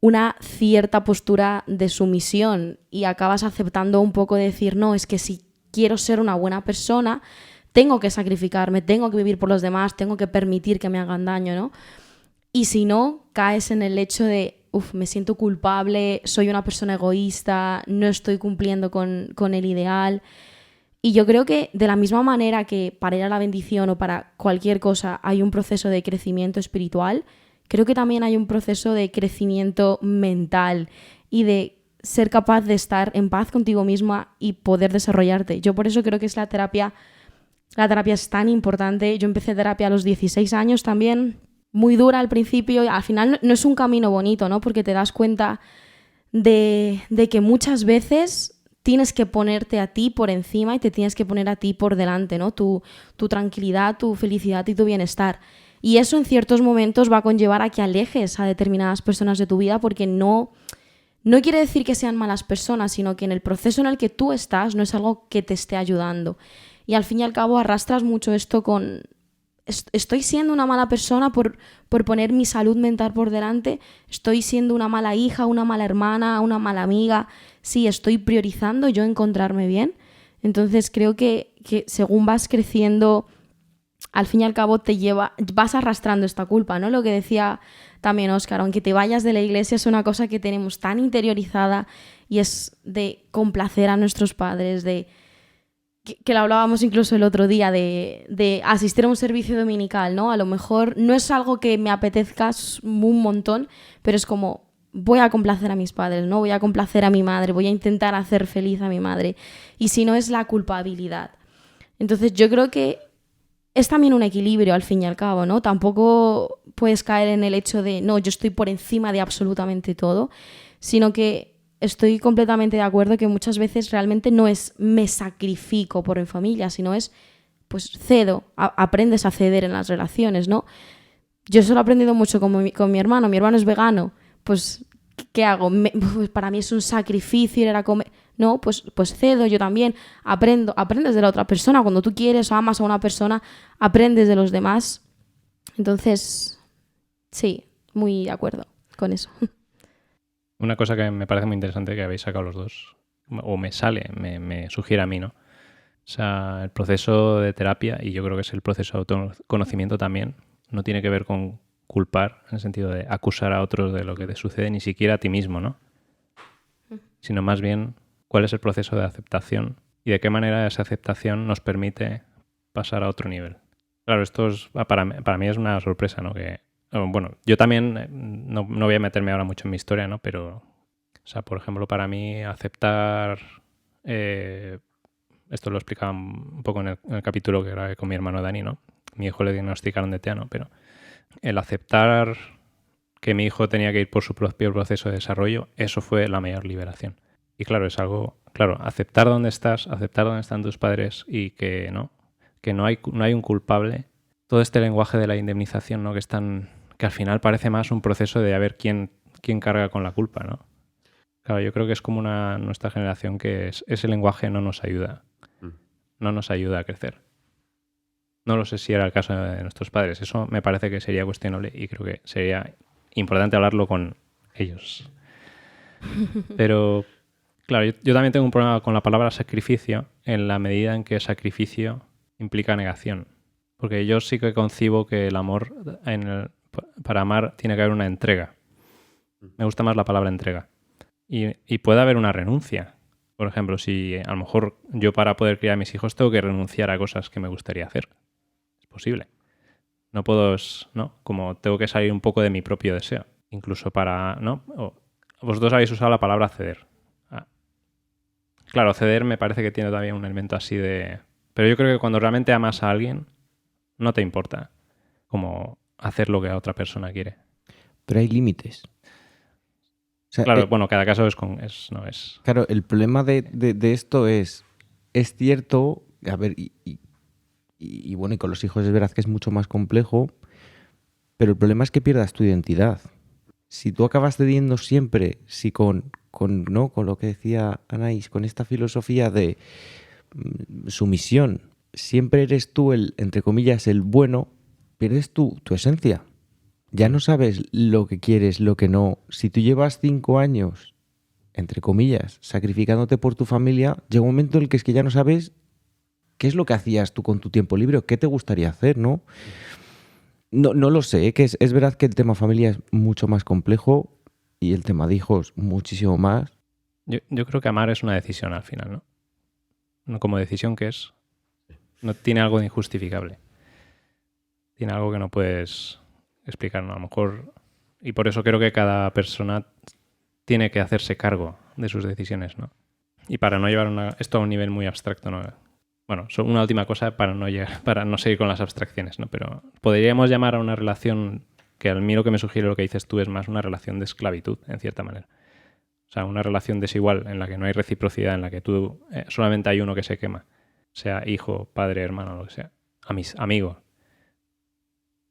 una cierta postura de sumisión y acabas aceptando un poco de decir, no, es que si quiero ser una buena persona, tengo que sacrificarme, tengo que vivir por los demás, tengo que permitir que me hagan daño, ¿no? Y si no, caes en el hecho de, me siento culpable, soy una persona egoísta, no estoy cumpliendo con el ideal. Y yo creo que de la misma manera que para ir a la bendición o para cualquier cosa hay un proceso de crecimiento espiritual, creo que también hay un proceso de crecimiento mental y de ser capaz de estar en paz contigo misma y poder desarrollarte. Yo por eso creo que la terapia es tan importante. Yo empecé terapia a los 16 años también, muy dura al principio, y al final no es un camino bonito, ¿no? Porque te das cuenta de que muchas veces tienes que ponerte a ti por encima y te tienes que poner a ti por delante, ¿no? Tu tranquilidad, tu felicidad y tu bienestar. Y eso en ciertos momentos va a conllevar a que alejes a determinadas personas de tu vida porque no quiere decir que sean malas personas, sino que en el proceso en el que tú estás no es algo que te esté ayudando. Y al fin y al cabo arrastras mucho esto con... ¿Estoy siendo una mala persona por poner mi salud mental por delante? ¿Estoy siendo una mala hija, una mala hermana, una mala amiga? Sí, estoy priorizando yo encontrarme bien. Entonces creo que según vas creciendo, al fin y al cabo vas arrastrando esta culpa, ¿no? Lo que decía también Óscar, aunque te vayas de la iglesia, es una cosa que tenemos tan interiorizada y es de complacer a nuestros padres, que lo hablábamos incluso el otro día, de asistir a un servicio dominical, ¿no? A lo mejor no es algo que me apetezca un montón, pero es como, voy a complacer a mis padres, ¿no? Voy a complacer a mi madre, voy a intentar hacer feliz a mi madre. Y si no, es la culpabilidad. Entonces yo creo que es también un equilibrio al fin y al cabo, ¿no? Tampoco puedes caer en el hecho de, no, yo estoy por encima de absolutamente todo, sino que estoy completamente de acuerdo que muchas veces realmente no es me sacrifico por mi familia, sino es, pues cedo, aprendes a ceder en las relaciones, ¿no? Yo eso lo he aprendido mucho con mi hermano. Mi hermano es vegano. Pues, ¿qué hago? Pues para mí es un sacrificio ir a comer. No, pues cedo, yo también. Aprendes de la otra persona. Cuando tú quieres o amas a una persona, aprendes de los demás. Entonces, sí, muy de acuerdo con eso. Una cosa que me parece muy interesante que habéis sacado los dos, o me sugiere a mí, ¿no? O sea, el proceso de terapia, y yo creo que es el proceso de autoconocimiento también, no tiene que ver con culpar, en el sentido de acusar a otros de lo que te sucede, ni siquiera a ti mismo, ¿no? Sino más bien cuál es el proceso de aceptación y de qué manera esa aceptación nos permite pasar a otro nivel. Claro, esto es, para mí es una sorpresa, ¿no? Que, bueno, yo también no voy a meterme ahora mucho en mi historia, ¿no? Pero, o sea, por ejemplo, para mí aceptar... esto lo explicaba un poco en el capítulo que grabé con mi hermano Dani, ¿no? Mi hijo le diagnosticaron de TEA, ¿no? Pero el aceptar que mi hijo tenía que ir por su propio proceso de desarrollo, eso fue la mayor liberación. Y claro, es algo... Claro, aceptar dónde estás, aceptar dónde están tus padres y que no hay un culpable. Todo este lenguaje de la indemnización, ¿no? Que al final parece más un proceso de a ver quién carga con la culpa, ¿no? Claro, yo creo que es como nuestra generación que ese lenguaje no nos ayuda. No nos ayuda a crecer. No lo sé si era el caso de nuestros padres. Eso me parece que sería cuestionable y creo que sería importante hablarlo con ellos. Pero, claro, yo también tengo un problema con la palabra sacrificio en la medida en que sacrificio implica negación. Porque yo sí que concibo que el amor, para amar, tiene que haber una entrega. Me gusta más la palabra entrega. Y puede haber una renuncia. Por ejemplo, si a lo mejor yo para poder criar a mis hijos tengo que renunciar a cosas que me gustaría hacer. Es posible. No puedo, ¿no? Como tengo que salir un poco de mi propio deseo. Incluso para, ¿no? Vosotros habéis usado la palabra ceder. Claro, ceder me parece que tiene también un elemento así de... Pero yo creo que cuando realmente amas a alguien, no te importa como hacer lo que la otra persona quiere. Pero hay límites. O sea, claro, bueno, cada caso no es... Claro, el problema de esto es cierto, a ver, y bueno, y con los hijos es verdad que es mucho más complejo, pero el problema es que pierdas tu identidad. Si tú acabas cediendo siempre, si con lo que decía Anaís, con esta filosofía de sumisión, siempre eres tú entre comillas, el bueno, pierdes tu esencia. Ya no sabes lo que quieres, lo que no. Si tú llevas 5 años, entre comillas, sacrificándote por tu familia, llega un momento en el que es que ya no sabes qué es lo que hacías tú con tu tiempo libre o qué te gustaría hacer, ¿no? No lo sé, que es verdad que el tema familia es mucho más complejo y el tema de hijos muchísimo más. Yo creo que amar es una decisión al final, ¿no? No como decisión que es... No tiene algo de injustificable. Tiene algo que no puedes explicar, ¿no? A lo mejor... Y por eso creo que cada persona tiene que hacerse cargo de sus decisiones, ¿no? Y para no llevar esto a un nivel muy abstracto, ¿no? Bueno, una última cosa para no seguir con las abstracciones, ¿no? Pero podríamos llamar a una relación que a mí lo que me sugiere lo que dices tú es más una relación de esclavitud, en cierta manera. O sea, una relación desigual en la que no hay reciprocidad, en la que tú solamente hay uno que se quema, sea hijo, padre, hermano, lo que sea, amigo.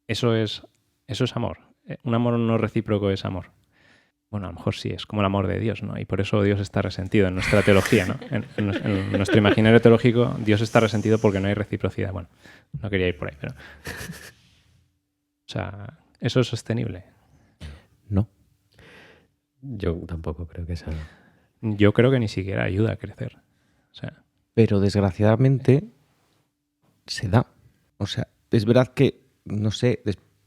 Eso es amor. Un amor no recíproco es amor. Bueno, a lo mejor sí, es como el amor de Dios, ¿no? Y por eso Dios está resentido en nuestra teología, ¿no? En nuestro imaginario teológico, Dios está resentido porque no hay reciprocidad. Bueno, no quería ir por ahí, pero... O sea, ¿eso es sostenible? No. Yo tampoco creo que sea... Yo creo que ni siquiera ayuda a crecer. O sea... Pero desgraciadamente se da. O sea, es verdad que, no sé,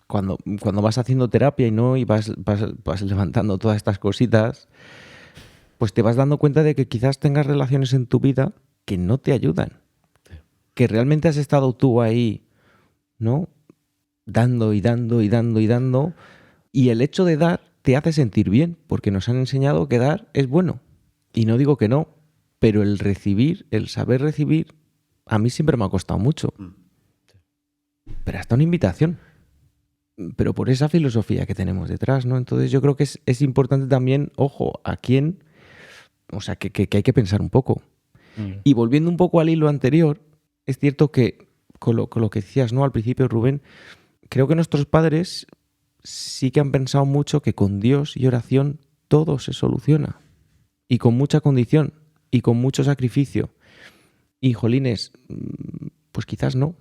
cuando vas haciendo terapia y vas levantando todas estas cositas, pues te vas dando cuenta de que quizás tengas relaciones en tu vida que no te ayudan. Que realmente has estado tú ahí, ¿no? Dando y dando y dando y dando. Y el hecho de dar te hace sentir bien, porque nos han enseñado que dar es bueno. Y no digo que no, pero el recibir, el saber recibir, a mí siempre me ha costado mucho. Pero hasta una invitación. Pero por esa filosofía que tenemos detrás, ¿no? Entonces yo creo que es importante también, ojo, a quién, o sea, que hay que pensar un poco. Y volviendo un poco al hilo anterior, es cierto que con lo que decías, ¿no? Al principio, Rubén, creo que nuestros padres sí que han pensado mucho que con Dios y oración todo se soluciona. Y con mucha condición, y con mucho sacrificio. Y, jolines, pues quizás no.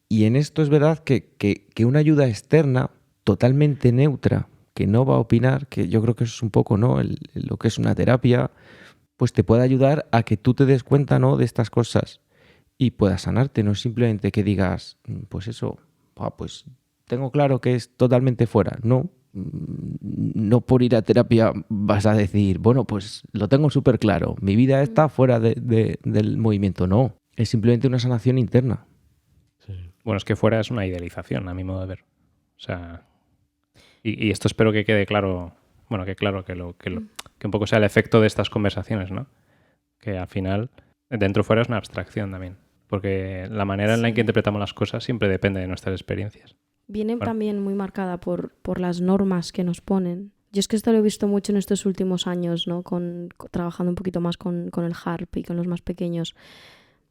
Y en esto es verdad que una ayuda externa, totalmente neutra, que no va a opinar, que yo creo que eso es un poco, ¿no? Lo que es una terapia, pues te puede ayudar a que tú te des cuenta, ¿no?, de estas cosas y puedas sanarte. No es simplemente que digas, pues eso, pues tengo claro que es totalmente fuera. No por ir a terapia vas a decir, bueno, pues lo tengo súper claro, mi vida está fuera del movimiento. No, es simplemente una sanación interna. Sí. Bueno, es que fuera es una idealización, a mi modo de ver. O sea, y esto espero que quede claro, bueno, que claro, que un poco sea el efecto de estas conversaciones, ¿no? Que al final, dentro fuera es una abstracción también, porque la manera en la que interpretamos las cosas siempre depende de nuestras experiencias. Viene también muy marcada por las normas que nos ponen. Yo es que esto lo he visto mucho en estos últimos años, ¿no? Trabajando un poquito más con el HARP y con los más pequeños.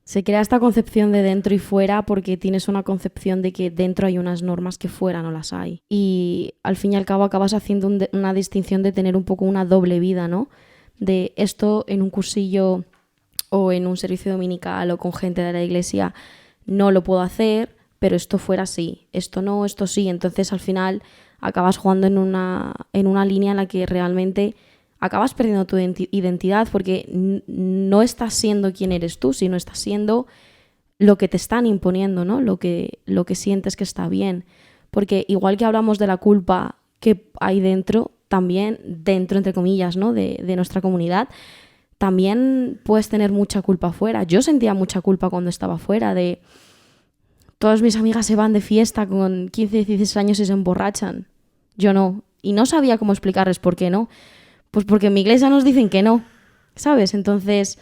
Se crea esta concepción de dentro y fuera porque tienes una concepción de que dentro hay unas normas que fuera no las hay. Y al fin y al cabo acabas haciendo una distinción de tener un poco una doble vida, ¿no? De esto en un cursillo o en un servicio dominical o con gente de la iglesia no lo puedo hacer, pero esto fuera sí, esto no, esto sí. Entonces al final acabas jugando en una línea en la que realmente acabas perdiendo tu identidad porque no estás siendo quien eres tú, sino estás siendo lo que te están imponiendo, ¿no? Lo que sientes que está bien. Porque igual que hablamos de la culpa que hay dentro, también dentro, entre comillas, ¿no?, de nuestra comunidad, también puedes tener mucha culpa fuera. Yo sentía mucha culpa cuando estaba fuera de... Todas mis amigas se van de fiesta con 15, 16 años y se emborrachan. Yo no. Y no sabía cómo explicarles por qué no. Pues porque en mi iglesia nos dicen que no, ¿sabes? Entonces,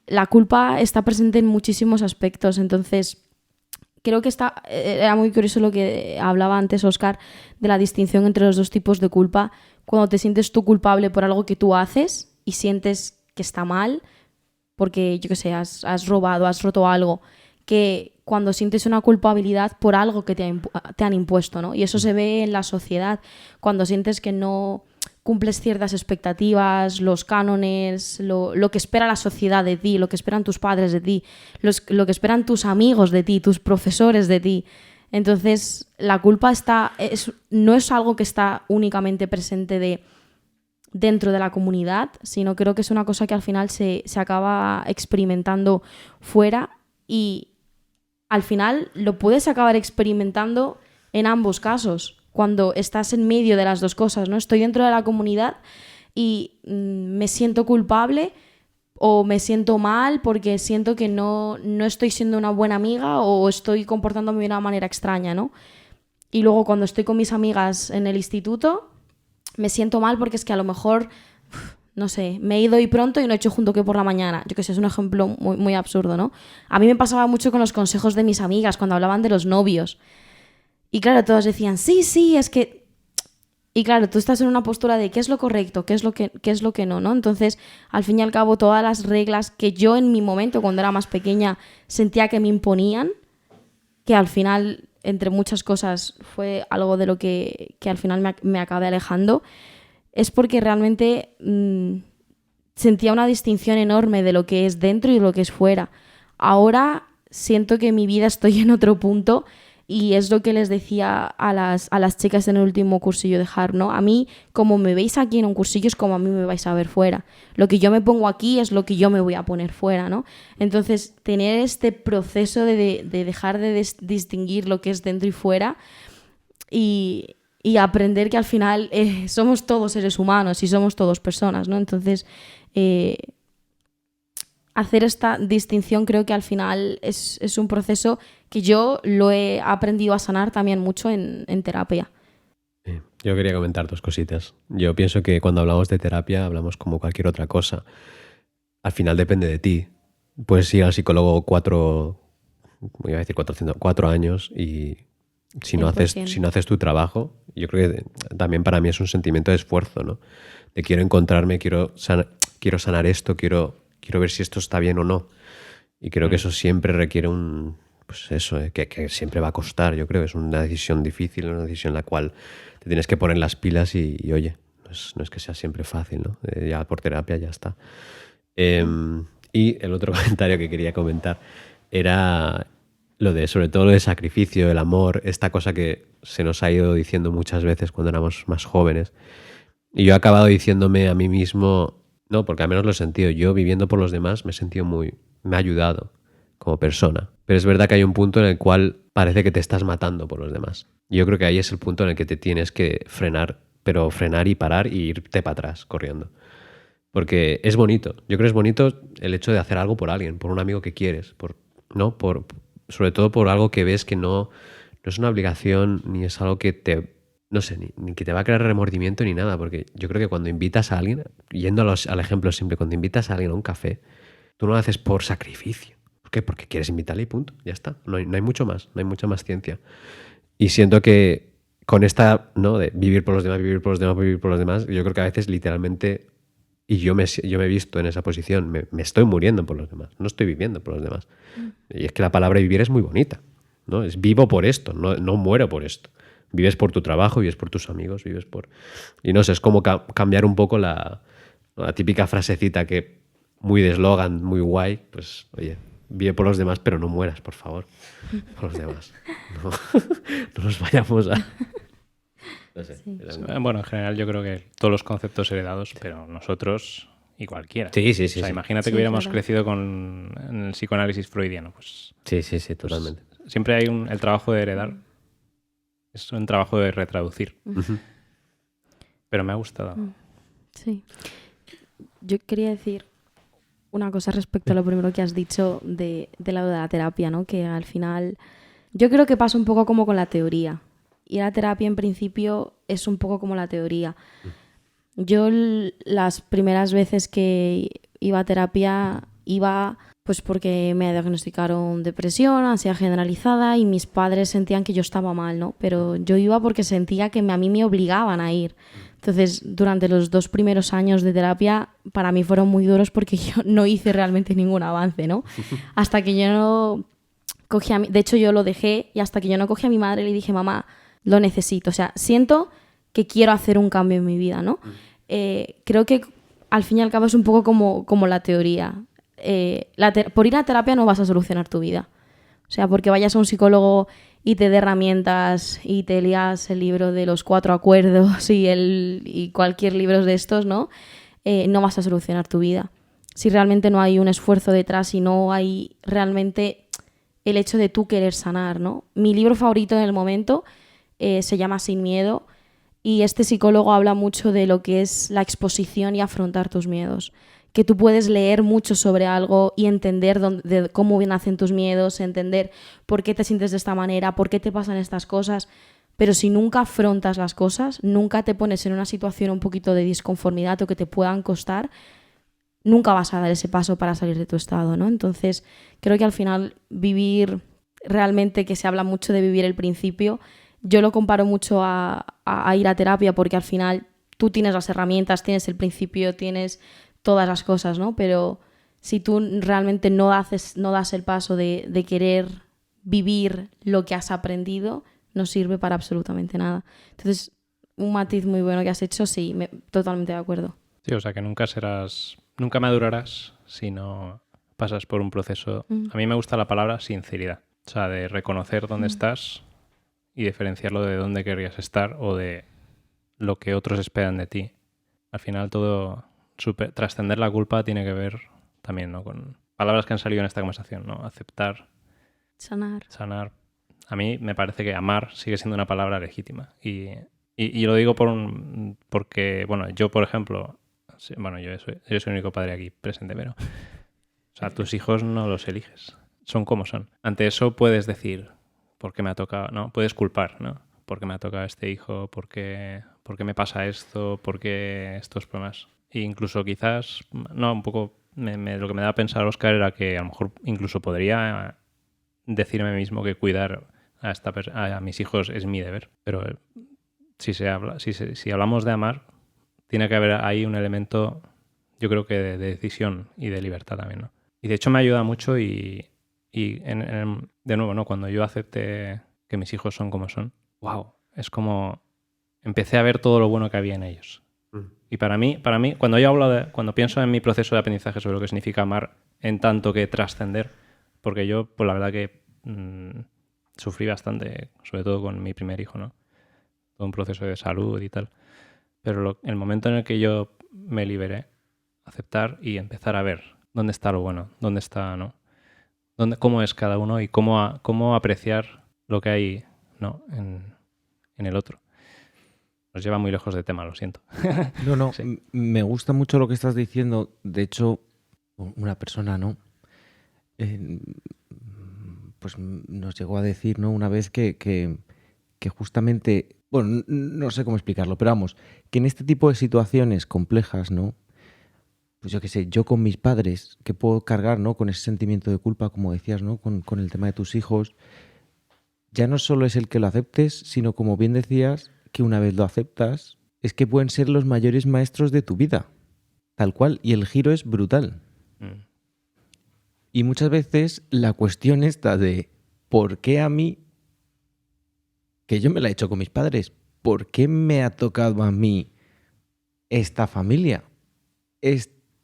la culpa está presente en muchísimos aspectos. Entonces, creo que era muy curioso lo que hablaba antes Óscar de la distinción entre los dos tipos de culpa. Cuando te sientes tú culpable por algo que tú haces y sientes que está mal, porque, yo qué sé, has robado, has roto algo, que cuando sientes una culpabilidad por algo que te han impuesto, ¿no? Y eso se ve en la sociedad, cuando sientes que no cumples ciertas expectativas, los cánones, lo que espera la sociedad de ti, lo que esperan tus padres de ti, lo que esperan tus amigos de ti, tus profesores de ti. Entonces, la culpa no es algo que está únicamente presente dentro de la comunidad, sino creo que es una cosa que al final se acaba experimentando fuera y al final lo puedes acabar experimentando en ambos casos. Cuando estás en medio de las dos cosas, ¿no? Estoy dentro de la comunidad y me siento culpable o me siento mal porque siento que no estoy siendo una buena amiga o estoy comportándome de una manera extraña, ¿no? Y luego cuando estoy con mis amigas en el instituto me siento mal porque es que a lo mejor, no sé, me he ido hoy pronto y no he hecho junto que por la mañana. Yo que sé, es un ejemplo muy, muy absurdo, ¿no? A mí me pasaba mucho con los consejos de mis amigas cuando hablaban de los novios. Y claro, todas decían, sí, es que... Y claro, tú estás en una postura de qué es lo correcto, qué es lo que no, ¿no? Entonces, al fin y al cabo, todas las reglas que yo en mi momento, cuando era más pequeña, sentía que me imponían, que al final, entre muchas cosas, fue algo de lo que al final me acabé alejando, es porque realmente sentía una distinción enorme de lo que es dentro y lo que es fuera. Ahora siento que en mi vida estoy en otro punto. Y es lo que les decía a las chicas en el último cursillo de HARP, ¿no? A mí, como me veis aquí en un cursillo, es como a mí me vais a ver fuera. Lo que yo me pongo aquí es lo que yo me voy a poner fuera, ¿no? Entonces, tener este proceso de dejar de distinguir lo que es dentro y fuera y aprender que al final somos todos seres humanos y somos todos personas, ¿no? Entonces, hacer esta distinción creo que al final es un proceso que yo lo he aprendido a sanar también mucho en terapia. Yo quería comentar dos cositas. Yo pienso que cuando hablamos de terapia hablamos como cualquier otra cosa. Al final depende de ti. Puedes ir al psicólogo 4 años y si no haces tu trabajo, yo creo que también para mí es un sentimiento de esfuerzo, ¿no? De quiero encontrarme, quiero sanar esto, quiero ver si esto está bien o no. Y creo que eso siempre requiere un pues eso, que siempre va a costar, yo creo. Es una decisión difícil, una decisión en la cual te tienes que poner las pilas y oye, no es que sea siempre fácil, ¿no? Ya por terapia ya está. Y el otro comentario que quería comentar era sobre todo lo de sacrificio, el amor, esta cosa que se nos ha ido diciendo muchas veces cuando éramos más jóvenes. Y yo he acabado diciéndome a mí mismo, no, porque al menos lo he sentido, yo viviendo por los demás me he sentido me ha ayudado como persona. Pero es verdad que hay un punto en el cual parece que te estás matando por los demás. Y yo creo que ahí es el punto en el que te tienes que frenar, pero frenar y parar y irte para atrás corriendo. Porque es bonito. Yo creo que es bonito el hecho de hacer algo por alguien, por un amigo que quieres, sobre todo por algo que ves que no es una obligación ni es algo que no sé, ni que te va a crear remordimiento ni nada, porque yo creo que cuando invitas a alguien, yendo al ejemplo simple, cuando invitas a alguien a un café, tú no lo haces por sacrificio. ¿Por qué? Porque quieres invitarle y punto, ya está. No hay mucho más, no hay mucha más ciencia. Y siento que con esta, ¿no? De vivir por los demás, vivir por los demás, vivir por los demás, yo creo que a veces literalmente, y yo me he visto en esa posición, me estoy muriendo por los demás, no estoy viviendo por los demás. Y es que la palabra vivir es muy bonita, ¿no? Es vivo por esto, no muero por esto. Vives por tu trabajo, vives por tus amigos, vives por... Y no sé, es como cambiar un poco la típica frasecita que muy de eslogan, muy guay, pues oye, vive por los demás, pero no mueras, por favor, por los demás. No, no nos vayamos a... No sé. Sí. Bueno, en general yo creo que todos los conceptos heredados, pero nosotros y cualquiera. Sí. O sea, imagínate que hubiéramos crecido en el psicoanálisis freudiano. Pues, sí, totalmente. Pues, siempre hay el trabajo de heredar. Es un trabajo de retraducir. Pero me ha gustado. Sí. Yo quería decir una cosa respecto a lo primero que has dicho de la terapia, ¿no? Que al final yo creo que pasa un poco como con la teoría. Y la terapia en principio es un poco como la teoría. Yo las primeras veces que iba a terapia iba pues porque me diagnosticaron depresión, ansiedad generalizada y mis padres sentían que yo estaba mal, ¿no? Pero yo iba porque sentía que a mí me obligaban a ir. Entonces, durante los 2 primeros años de terapia, para mí fueron muy duros porque yo no hice realmente ningún avance, ¿no? Hasta que yo no cogí de hecho, yo lo dejé y hasta que yo no cogí a mi madre le dije, mamá, lo necesito. O sea, siento que quiero hacer un cambio en mi vida, ¿no? Creo que al fin y al cabo es un poco como la teoría. Por ir a terapia no vas a solucionar tu vida. O sea, porque vayas a un psicólogo y te dé herramientas y te leas el libro de los 4 acuerdos y cualquier libro de estos, ¿no? No vas a solucionar tu vida. Si realmente no hay un esfuerzo detrás y no hay realmente el hecho de tú querer sanar, ¿no? Mi libro favorito en el momento se llama Sin miedo y este psicólogo habla mucho de lo que es la exposición y afrontar tus miedos. Que tú puedes leer mucho sobre algo y entender cómo nacen tus miedos, entender por qué te sientes de esta manera, por qué te pasan estas cosas, pero si nunca afrontas las cosas, nunca te pones en una situación un poquito de disconformidad o que te puedan costar, nunca vas a dar ese paso para salir de tu estado, ¿no? Entonces, creo que al final vivir, realmente que se habla mucho de vivir el principio, yo lo comparo mucho a ir a terapia porque al final tú tienes las herramientas, tienes el principio, tienes todas las cosas, ¿no? Pero si tú realmente no das el paso de querer vivir lo que has aprendido, no sirve para absolutamente nada. Entonces, un matiz muy bueno que has hecho, sí, totalmente de acuerdo. Sí, o sea que nunca madurarás si no pasas por un proceso. A mí me gusta la palabra sinceridad. O sea, de reconocer dónde estás y diferenciarlo de dónde querrías estar o de lo que otros esperan de ti. Al final todo... trascender la culpa tiene que ver también, ¿no? Con palabras que han salido en esta conversación, ¿no? Aceptar, sanar. A mí me parece que amar sigue siendo una palabra legítima y lo digo porque, bueno, yo por ejemplo, yo soy el único padre aquí presente, pero o sea, tus hijos no los eliges, son como son. Ante eso puedes decir ¿por qué me ha tocado? ¿No? Puedes culpar, ¿no? ¿Por qué me ha tocado este hijo? ¿Por qué me pasa esto? ¿Por qué estos problemas? E incluso quizás, no, un poco lo que me da a pensar Óscar era que a lo mejor incluso podría decirme mismo que cuidar a mis hijos es mi deber. Pero si hablamos de amar, tiene que haber ahí un elemento, yo creo que de decisión y de libertad también, ¿no? Y de hecho me ayuda mucho y Y de nuevo, ¿no? Cuando yo acepté que mis hijos son como son, wow, es como empecé a ver todo lo bueno que había en ellos. Y para mí, cuando pienso en mi proceso de aprendizaje sobre lo que significa amar en tanto que trascender, porque yo, pues la verdad que sufrí bastante, sobre todo con mi primer hijo, ¿no? Todo un proceso de salud y tal. Pero el momento en el que yo me liberé, aceptar y empezar a ver dónde está lo bueno, dónde está, ¿no? Cómo es cada uno y cómo apreciar lo que hay, ¿no? en el otro. Nos lleva muy lejos de tema, lo siento. No, Sí. me gusta mucho lo que estás diciendo. De hecho, una persona, ¿no? Pues nos llegó a decir, ¿no? Una vez que justamente, bueno, no sé cómo explicarlo, pero vamos, que en este tipo de situaciones complejas, ¿no? Pues yo qué sé, yo con mis padres, que puedo cargar, ¿no? Con ese sentimiento de culpa, como decías, ¿no? Con el tema de tus hijos, ya no solo es el que lo aceptes, sino como bien decías, que una vez lo aceptas, es que pueden ser los mayores maestros de tu vida, tal cual, y el giro es brutal. Mm. Y muchas veces la cuestión está de ¿por qué a mí, que yo me la he hecho con mis padres, por qué me ha tocado a mí esta familia?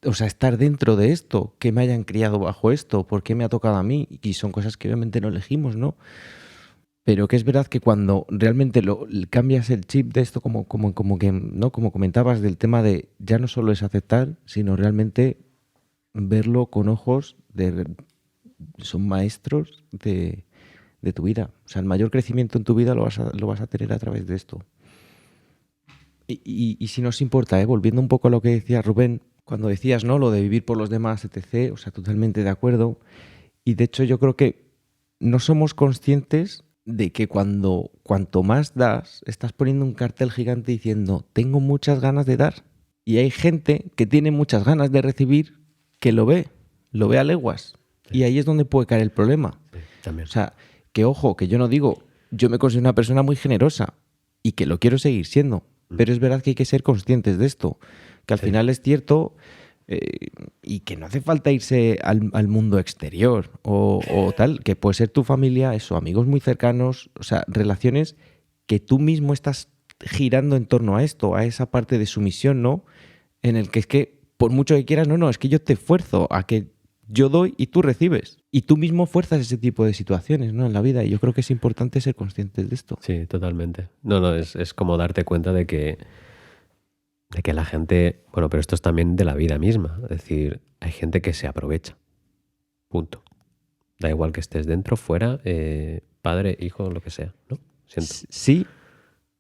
O sea, estar dentro de esto, que me hayan criado bajo esto, ¿por qué me ha tocado a mí? Y son cosas que obviamente no elegimos, ¿no? Pero que es verdad que cuando realmente cambias el chip de esto, como que, ¿no? Como comentabas, del tema de ya no solo es aceptar, sino realmente verlo con ojos de son maestros de tu vida. O sea, el mayor crecimiento en tu vida lo vas a tener a través de esto. Y si nos importa, volviendo un poco a lo que decía Rubén, cuando decías, ¿no? Lo de vivir por los demás, etc., o sea, totalmente de acuerdo. Y de hecho yo creo que no somos conscientes de que cuanto más das, estás poniendo un cartel gigante diciendo, tengo muchas ganas de dar. Y hay gente que tiene muchas ganas de recibir que lo ve a leguas. Sí. Y ahí es donde puede caer el problema. Sí, también. O sea, que ojo, que yo no digo, yo me considero una persona muy generosa y que lo quiero seguir siendo. Pero es verdad que hay que ser conscientes de esto, que al final es cierto y que no hace falta irse al mundo exterior o tal, que puede ser tu familia, eso, amigos muy cercanos, o sea, relaciones que tú mismo estás girando en torno a esto, a esa parte de sumisión, ¿no? En el que es que, por mucho que quieras, no, es que yo te esfuerzo a que yo doy y tú recibes. Y tú mismo fuerzas ese tipo de situaciones, ¿no? En la vida. Y yo creo que es importante ser conscientes de esto. Sí, totalmente. No, es como darte cuenta de que la gente... Bueno, pero esto es también de la vida misma. Es decir, hay gente que se aprovecha. Punto. Da igual que estés dentro, fuera, padre, hijo, lo que sea, ¿no? Siento. Sí,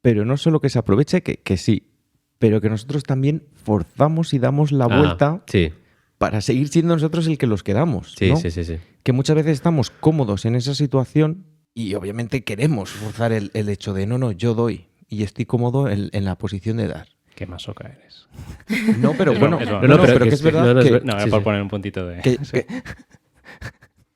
pero no solo que se aproveche, que sí, pero que nosotros también forzamos y damos la vuelta... Sí. Para seguir siendo nosotros el que los quedamos. Sí, ¿no? sí. Que muchas veces estamos cómodos en esa situación y obviamente queremos forzar el hecho de no, yo doy y estoy cómodo en la posición de dar. Qué masoca eres. No, pero bueno, pero que es verdad que... No, por poner un puntito de...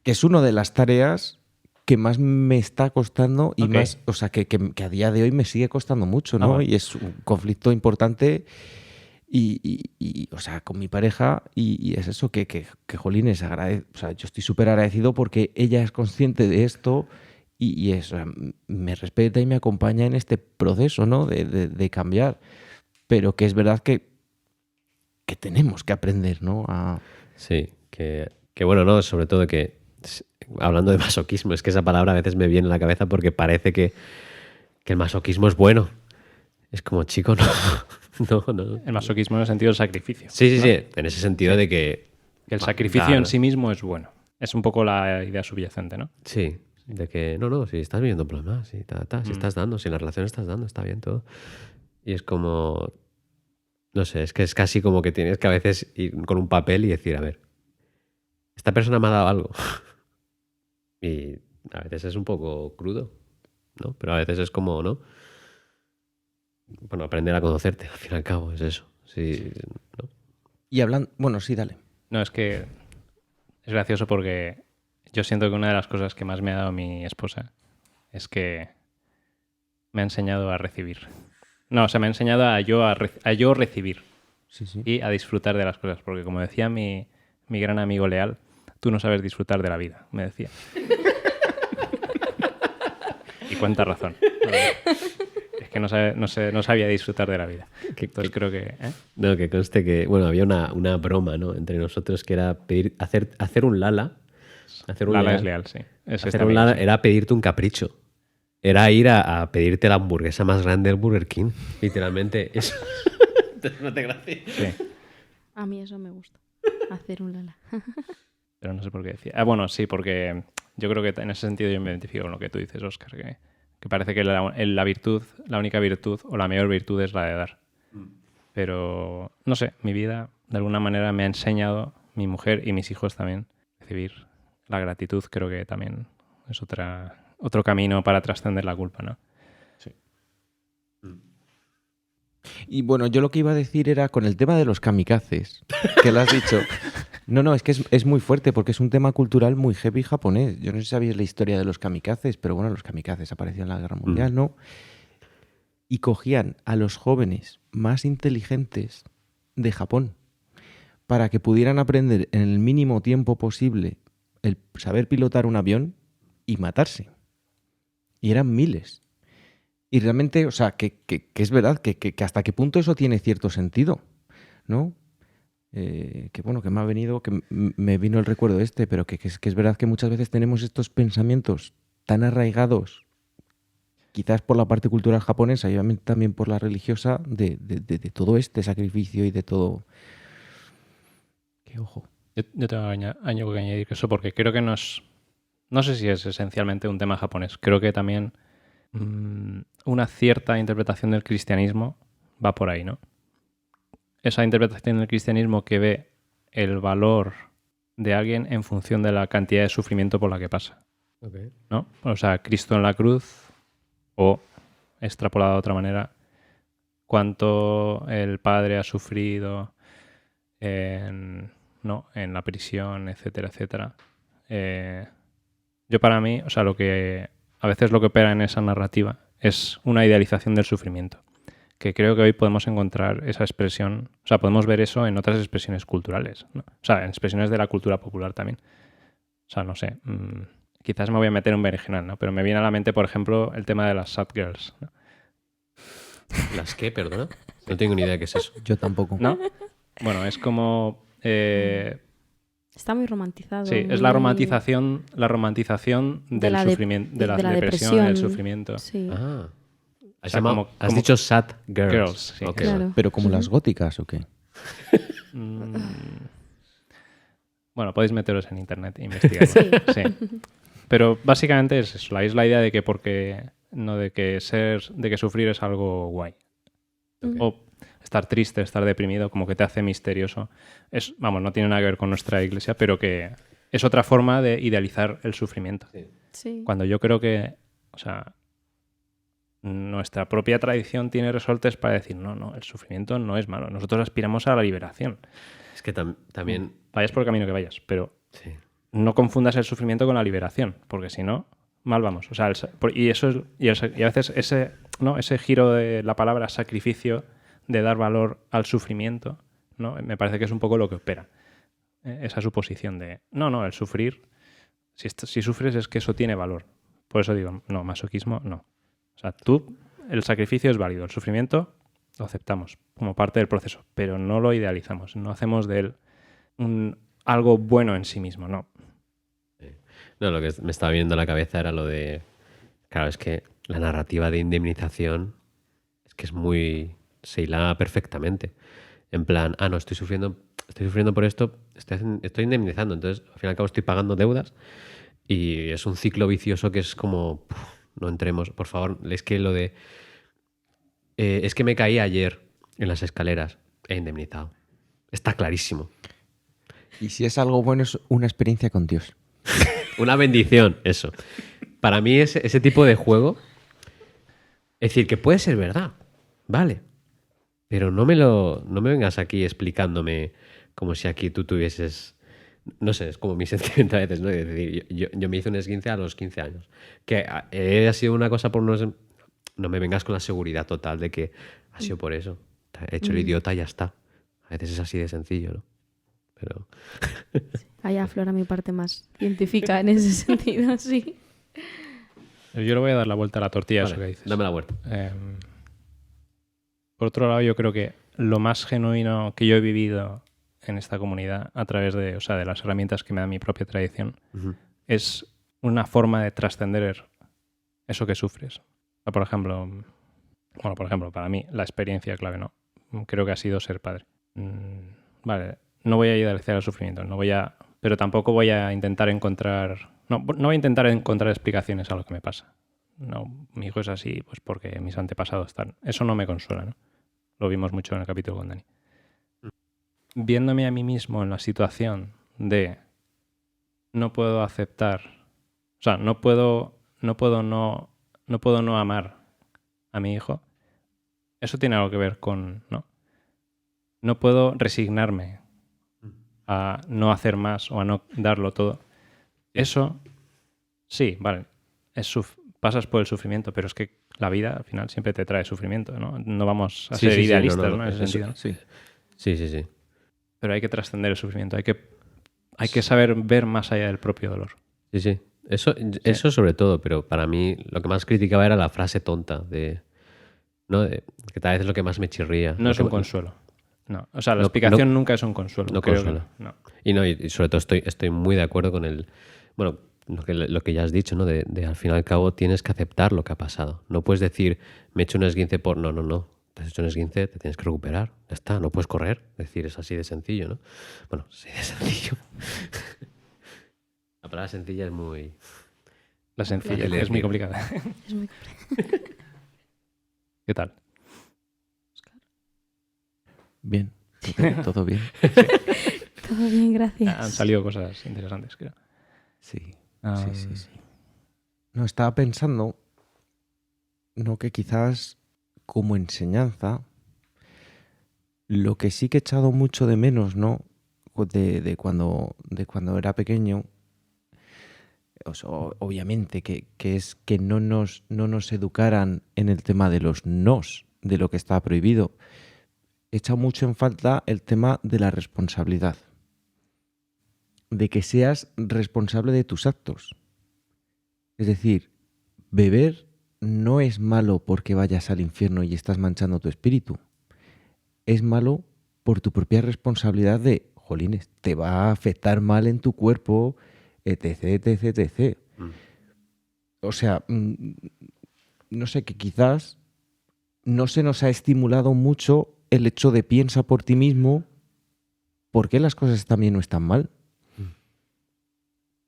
Que es una de las tareas que más me está costando y más... O sea, que a día de hoy me sigue costando mucho, ¿no? Y es un conflicto importante... Y, o sea, con mi pareja, y es eso que jolines, o sea, yo estoy súper agradecido porque ella es consciente de esto y eso, me respeta y me acompaña en este proceso, ¿no? De cambiar. Pero que es verdad que tenemos que aprender, ¿no? Sí, que bueno, ¿no? Sobre todo que, hablando de masoquismo, es que esa palabra a veces me viene a la cabeza porque parece que el masoquismo es bueno. Es como, chico, no. No. El masoquismo en el sentido del sacrificio. Sí, ¿no? sí, en ese sentido de que... Que el sacrificio en sí mismo es bueno. Es un poco la idea subyacente, ¿no? Sí, de que no, si estás viviendo problemas, si estás dando, si en la relación estás dando, está bien todo. Y es como... No sé, es que es casi como que tienes que a veces ir con un papel y decir, a ver, esta persona me ha dado algo. Y a veces es un poco crudo, ¿no? Pero a veces es como, ¿no? Bueno, aprender a conocerte, al fin y al cabo, es eso. Sí, ¿no? Y hablando... Bueno, sí, dale. No, es que es gracioso porque yo siento que una de las cosas que más me ha dado mi esposa es que me ha enseñado a recibir. No, o sea, me ha enseñado a yo recibir Sí. y a disfrutar de las cosas. Porque como decía mi gran amigo Leal, tú no sabes disfrutar de la vida, me decía. Y cuánta razón. Es que no sabía disfrutar de la vida. Entonces creo que... No, que conste que... Bueno, había una broma, ¿no? Entre nosotros que era hacer un lala. Lala es leal, sí. Hacer un lala era pedirte un capricho. Era ir a pedirte la hamburguesa más grande del Burger King. Literalmente. Eso. No te gracias. Sí. A mí eso me gusta. Hacer un lala. Pero no sé por qué decía. Bueno, sí, porque yo creo que en ese sentido yo me identifico con lo que tú dices, Óscar, que parece que la virtud, la única virtud o la mayor virtud es la de dar. Pero, no sé, mi vida de alguna manera me ha enseñado, mi mujer y mis hijos también, recibir la gratitud. Creo que también es otro camino para trascender la culpa, ¿no? Sí. Y bueno, yo lo que iba a decir era con el tema de los kamikazes, que lo has dicho. No, es que es muy fuerte porque es un tema cultural muy heavy japonés. Yo no sé si sabéis la historia de los kamikazes, pero bueno, los kamikazes aparecieron en la Guerra Mundial, ¿no? Y cogían a los jóvenes más inteligentes de Japón para que pudieran aprender en el mínimo tiempo posible el saber pilotar un avión y matarse. Y eran miles. Y realmente, o sea, que es verdad que hasta qué punto eso tiene cierto sentido, ¿no? Que bueno, que me ha venido, que me vino el recuerdo pero que es verdad que muchas veces tenemos estos pensamientos tan arraigados, quizás por la parte cultural japonesa y obviamente también por la religiosa, de todo este sacrificio y de todo. ¡Qué ojo! Yo tengo algo que añadir eso porque creo que no sé si es esencialmente un tema japonés. Creo que también una cierta interpretación del cristianismo va por ahí, ¿no? Esa interpretación del cristianismo que ve el valor de alguien en función de la cantidad de sufrimiento por la que pasa. Okay. ¿No? O sea, Cristo en la cruz, o extrapolado de otra manera, cuánto el Padre ha sufrido en la prisión, etcétera, etcétera. Yo para mí, o sea, a veces lo que opera en esa narrativa es una idealización del sufrimiento, que creo que hoy podemos encontrar esa expresión, o sea, podemos ver eso en otras expresiones culturales, ¿no? O sea, en expresiones de la cultura popular también. O sea, no sé, quizás me voy a meter un berenjenal, ¿no? Pero me viene a la mente, por ejemplo, el tema de las sad girls, ¿no? ¿Las qué, perdona? No tengo ni idea de qué es eso. Yo tampoco. ¿No? Bueno, es como... Está muy romantizado. Sí, es la romantización del sufrimiento, de la depresión, del sufrimiento. Sí. Ah. O sea, Has dicho sad girls. Girls, sí. Okay. Claro. ¿Pero como las góticas o qué? Bueno, podéis meteros en internet e investigarlo. Sí. Pero básicamente es eso, la idea de que de que sufrir es algo guay. Okay. O estar triste, estar deprimido, como que te hace misterioso. No tiene nada que ver con nuestra iglesia, pero que es otra forma de idealizar el sufrimiento. Sí. Cuando yo creo que, o sea, nuestra propia tradición tiene resortes para decir, no, el sufrimiento no es malo. Nosotros aspiramos a la liberación. Es que también... Vayas por el camino que vayas, pero Sí. no confundas el sufrimiento con la liberación, porque si no, mal vamos. O sea, y a veces ese giro de la palabra sacrificio, de dar valor al sufrimiento, ¿no? Me parece que es un poco lo que opera. Esa suposición de, no, el sufrir, si sufres es que eso tiene valor. Por eso digo, no, masoquismo, no. O sea, el sacrificio es válido, el sufrimiento lo aceptamos como parte del proceso, pero no lo idealizamos, no hacemos de él algo bueno en sí mismo, no. No, lo que me estaba viendo a la cabeza era lo de... Claro, es que la narrativa de indemnización es que es muy... se hila perfectamente. En plan, no, estoy sufriendo por esto, estoy indemnizando, entonces al fin y al cabo estoy pagando deudas y es un ciclo vicioso que es como... no entremos, por favor, es que lo de... es que me caí ayer en las escaleras, he indemnizado. Está clarísimo. Y si es algo bueno, es una experiencia con Dios. Una bendición, eso. Para mí ese tipo de juego, es decir, que puede ser verdad, vale, pero no me vengas aquí explicándome como si aquí tú tuvieses... No sé, es como mi sentimiento a veces, ¿no? Es decir, yo me hice un esguince a los 15 años. Que ha sido una cosa por unos... No me vengas con la seguridad total de que ha sido por eso. He hecho el idiota y ya está. A veces es así de sencillo, ¿no? pero... Ahí aflora mi parte más científica en ese sentido, sí. Yo le voy a dar la vuelta a la tortilla, Vale, eso que dices. dame la vuelta. Por otro lado, yo creo que lo más genuino que yo he vivido en esta comunidad a través de, o sea, de las herramientas que me da mi propia tradición es una forma de trascender eso que sufres. O sea, por ejemplo, para mí la experiencia clave, ¿no? Creo que ha sido ser padre. Vale, no voy a idealizar el sufrimiento, pero tampoco voy a intentar encontrar... No voy a intentar encontrar explicaciones a lo que me pasa. No, mi hijo es así pues porque mis antepasados están. Eso no me consuela, ¿no? Lo vimos mucho en el capítulo con Dani. Viéndome a mí mismo en la situación de no puedo aceptar, o sea, no puedo no amar a mi hijo, eso tiene algo que ver con, ¿no? No puedo resignarme a no hacer más o a no darlo todo. Eso, sí, vale, pasas por el sufrimiento, pero es que la vida al final siempre te trae sufrimiento, ¿no? No vamos a ser idealistas, ¿no? En ese sentido. Sí. Pero hay que trascender el sufrimiento, hay que saber ver más allá del propio dolor. Sí. Eso sobre todo, pero para mí lo que más criticaba era la frase tonta ¿no? Que tal vez es lo que más me chirría. No es un consuelo. No. O sea, la explicación nunca es un consuelo. No consuelo. No. Y sobre todo estoy muy de acuerdo con el... Bueno, lo que ya has dicho, ¿no? De al fin y al cabo tienes que aceptar lo que ha pasado. No puedes decir, me he hecho un esguince por... No. Te has hecho un esguince, te tienes que recuperar. Ya está, no puedes correr. Es decir, es así de sencillo, ¿no? Bueno, sí de sencillo. La palabra sencilla es muy... La sencilla es muy complicada. Es muy complicado. ¿Qué tal? Bien, todo bien. Todo bien, gracias. Han salido cosas interesantes, creo. Sí. No, estaba pensando, no, que quizás como enseñanza, lo que sí que he echado mucho de menos, ¿no? De cuando era pequeño, o sea, obviamente, que es que no nos educaran en el tema de los nos, de lo que está prohibido. He echado mucho en falta el tema de la responsabilidad. De que seas responsable de tus actos. Es decir, beber no es malo porque vayas al infierno y estás manchando tu espíritu. Es malo por tu propia responsabilidad de, jolines, te va a afectar mal en tu cuerpo, etc. O sea, no sé, que quizás no se nos ha estimulado mucho el hecho de piensa por ti mismo, ¿por qué las cosas están bien o están mal?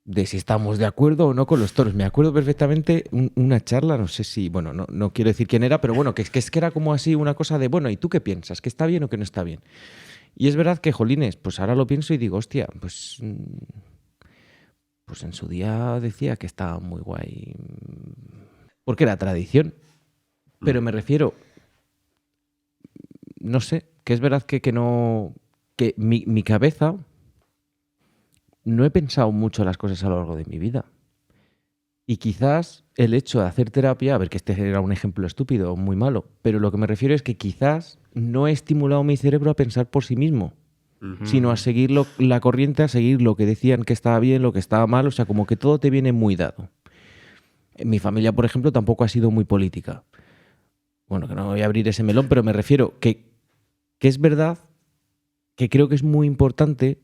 De si estamos de acuerdo o no con los toros. Me acuerdo perfectamente una charla, no sé si, bueno, no quiero decir quién era, pero bueno, que era como así una cosa de, bueno, ¿y tú qué piensas? ¿Que está bien o que no está bien? Y es verdad que, jolines, pues ahora lo pienso y digo, hostia, pues en su día decía que estaba muy guay, porque era tradición. Pero me refiero, no sé, que es verdad que mi cabeza... No he pensado mucho las cosas a lo largo de mi vida. Y quizás el hecho de hacer terapia, a ver, que este era un ejemplo estúpido, muy malo, pero lo que me refiero es que quizás no he estimulado mi cerebro a pensar por sí mismo, sino a seguir la corriente, a seguir lo que decían que estaba bien, lo que estaba mal, o sea, como que todo te viene muy dado. Mi familia, por ejemplo, tampoco ha sido muy política. Bueno, que no voy a abrir ese melón, pero me refiero que es verdad que creo que es muy importante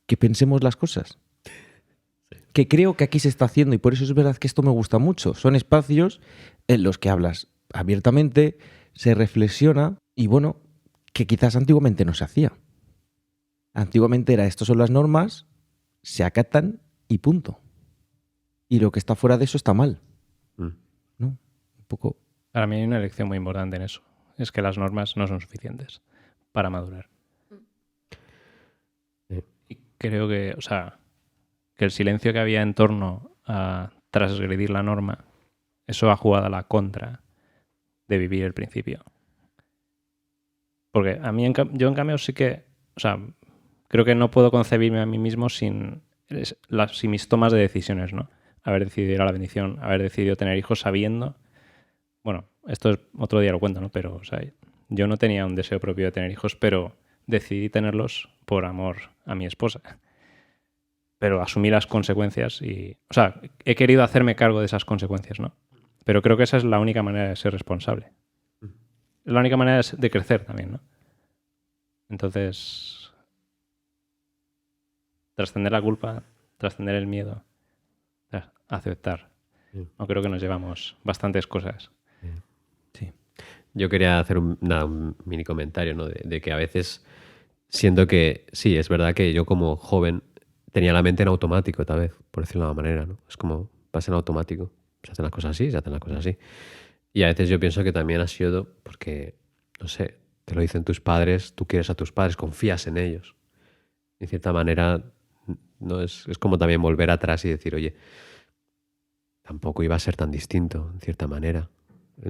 que pensemos las cosas. Sí. Que creo que aquí se está haciendo y por eso es verdad que esto me gusta mucho. Son espacios en los que hablas abiertamente, se reflexiona y bueno, que quizás antiguamente no se hacía. Antiguamente era, estas son las normas, se acatan y punto. Y lo que está fuera de eso está mal. ¿No? Un poco. Para mí hay una lección muy importante en eso. Es que las normas no son suficientes para madurar. Y creo que, o sea, que el silencio que había en torno a transgredir la norma, eso ha jugado a la contra de vivir el principio. Porque a mí, yo en cambio sí que, o sea, creo que no puedo concebirme a mí mismo sin mis tomas de decisiones, ¿no? Haber decidido ir a la bendición, haber decidido tener hijos sabiendo, bueno, esto es otro día lo cuento, ¿no? Pero, o sea, yo no tenía un deseo propio de tener hijos, pero decidí tenerlos por amor a mi esposa. Pero asumí las consecuencias y... O sea, he querido hacerme cargo de esas consecuencias, ¿no? Pero creo que esa es la única manera de ser responsable. Es la única manera de crecer también, ¿no? Entonces, trascender la culpa, trascender el miedo, aceptar. No, creo que nos llevamos bastantes cosas. Sí. Yo quería hacer un mini comentario, ¿no? De que a veces siento que sí, es verdad que yo como joven tenía la mente en automático, tal vez, por decirlo de alguna manera, ¿no? Es como pasa en automático. Se hacen las cosas así, se hacen las cosas así. Y a veces yo pienso que también ha sido porque, no sé, te lo dicen tus padres, tú quieres a tus padres, confías en ellos. De cierta manera, no es como también volver atrás y decir, oye, tampoco iba a ser tan distinto, en cierta manera.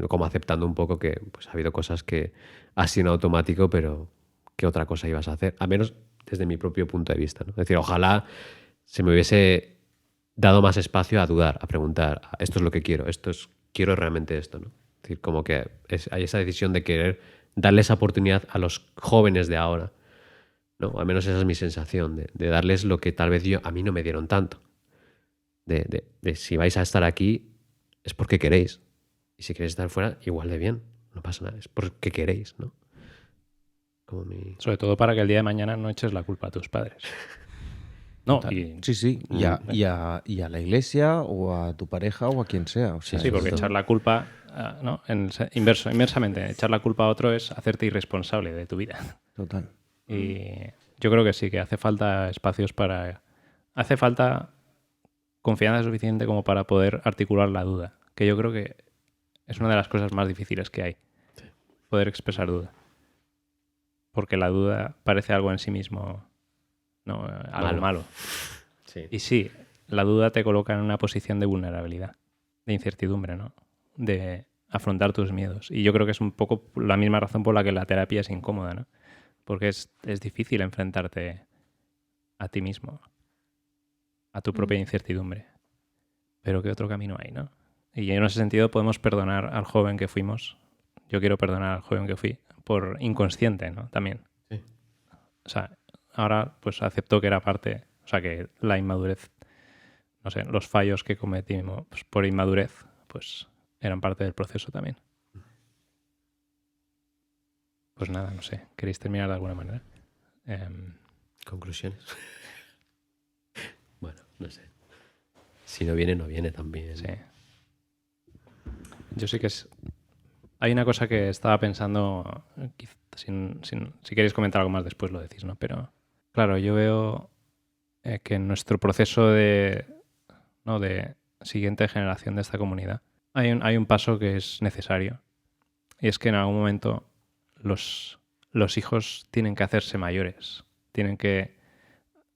Como aceptando un poco que pues, ha habido cosas que has sido en automático, pero ¿qué otra cosa ibas a hacer? Al menos desde mi propio punto de vista, ¿no? Es decir, ojalá se me hubiese dado más espacio a dudar, a preguntar, esto es lo que quiero, quiero realmente esto, ¿no? Es decir, como que hay esa decisión de querer darle esa oportunidad a los jóvenes de ahora, ¿no? Al menos esa es mi sensación, de darles lo que tal vez a mí no me dieron tanto. De si vais a estar aquí es porque queréis. Y si queréis estar fuera, igual de bien. No pasa nada, es porque queréis, ¿no? Sobre todo para que el día de mañana no eches la culpa a tus padres. No, Sí. Y a la iglesia o a tu pareja o a quien sea. O sea, sí, porque echar la culpa, ¿no? Inversamente, echar la culpa a otro es hacerte irresponsable de tu vida. Total. Y yo creo que sí, que hace falta espacios para... Hace falta confianza suficiente como para poder articular la duda, que yo creo que es una de las cosas más difíciles que hay. Sí. Poder expresar duda. Porque la duda parece algo en sí mismo, ¿no? Algo malo. Sí. Y sí, la duda te coloca en una posición de vulnerabilidad, de incertidumbre, ¿no? De afrontar tus miedos. Y yo creo que es un poco la misma razón por la que la terapia es incómoda, ¿no? Porque es difícil enfrentarte a ti mismo, a tu propia incertidumbre. Pero ¿qué otro camino hay, no? Y en ese sentido podemos perdonar al joven que fuimos. Yo quiero perdonar al joven que fui por inconsciente, ¿no? También. Sí. O sea, ahora pues acepto que era parte, o sea, que la inmadurez, no sé, los fallos que cometimos pues, por inmadurez, pues eran parte del proceso también. Pues nada, no sé. ¿Queréis terminar de alguna manera? Conclusiones. Bueno, no sé. Si no viene, no viene también. Sí. Yo sí que es... Hay una cosa que estaba pensando, si queréis comentar algo más después lo decís, ¿no? Pero claro, yo veo que en nuestro proceso de siguiente generación de esta comunidad hay un paso que es necesario. Y es que en algún momento los hijos tienen que hacerse mayores, tienen que,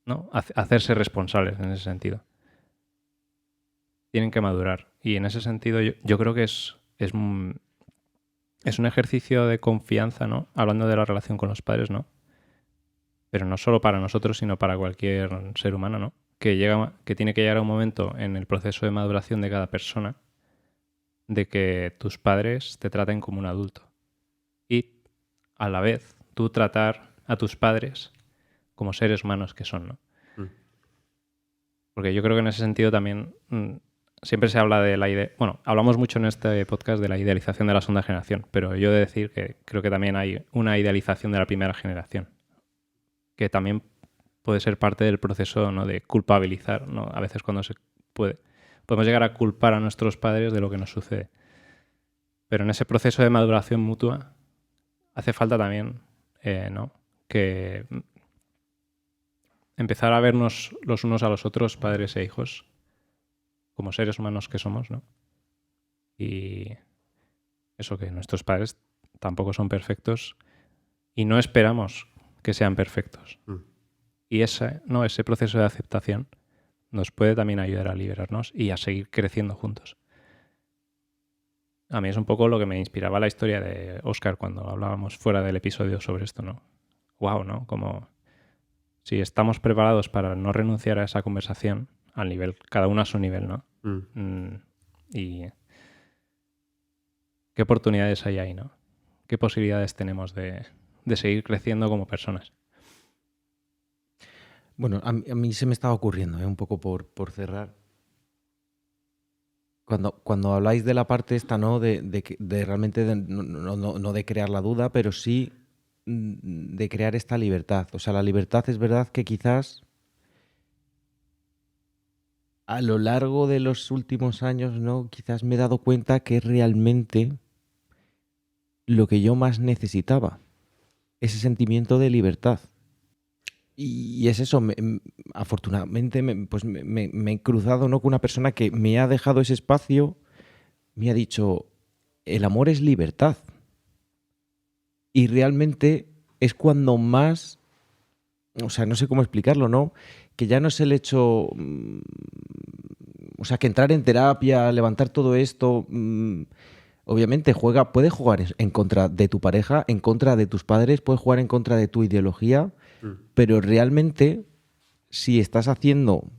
¿no? Hacerse responsables en ese sentido. Tienen que madurar. Y en ese sentido yo creo que es un ejercicio de confianza, ¿no? Hablando de la relación con los padres, ¿no? Pero no solo para nosotros, sino para cualquier ser humano, ¿no? Que tiene que llegar a un momento en el proceso de maduración de cada persona de que tus padres te traten como un adulto. Y a la vez tú tratar a tus padres como seres humanos que son, ¿no? Porque yo creo que en ese sentido también siempre se habla de la idea... Bueno, hablamos mucho en este podcast de la idealización de la segunda generación, pero yo he de decir que creo que también hay una idealización de la primera generación, que también puede ser parte del proceso, ¿no? De culpabilizar, ¿no? A veces cuando se puede. Podemos llegar a culpar a nuestros padres de lo que nos sucede. Pero en ese proceso de maduración mutua hace falta también, ¿no? Que empezar a vernos los unos a los otros, padres e hijos, como seres humanos que somos, ¿no? Y eso, que nuestros padres tampoco son perfectos y no esperamos que sean perfectos. Y ese proceso de aceptación nos puede también ayudar a liberarnos y a seguir creciendo juntos. A mí es un poco lo que me inspiraba la historia de Óscar cuando hablábamos fuera del episodio sobre esto, ¿no? Wow, ¿no? Como si estamos preparados para no renunciar a esa conversación al nivel, cada uno a su nivel, ¿no? Y qué oportunidades hay ahí, ¿no? ¿Qué posibilidades tenemos de de seguir creciendo como personas. Bueno, a mí se me estaba ocurriendo, un poco por cerrar. Cuando habláis de la parte esta, ¿no? De realmente no de crear la duda, pero sí de crear esta libertad. O sea, la libertad es verdad que quizás a lo largo de los últimos años, ¿no? Quizás me he dado cuenta que es realmente lo que yo más necesitaba. Ese sentimiento de libertad. Y es eso, afortunadamente me he cruzado, ¿no? con una persona que me ha dejado ese espacio, me ha dicho, el amor es libertad. Y realmente es cuando más, o sea, no sé cómo explicarlo, ¿no? Que ya no es el hecho, o sea, que entrar en terapia, levantar todo esto, obviamente puede jugar en contra de tu pareja, en contra de tus padres, puede jugar en contra de tu ideología, pero realmente si estás haciendo,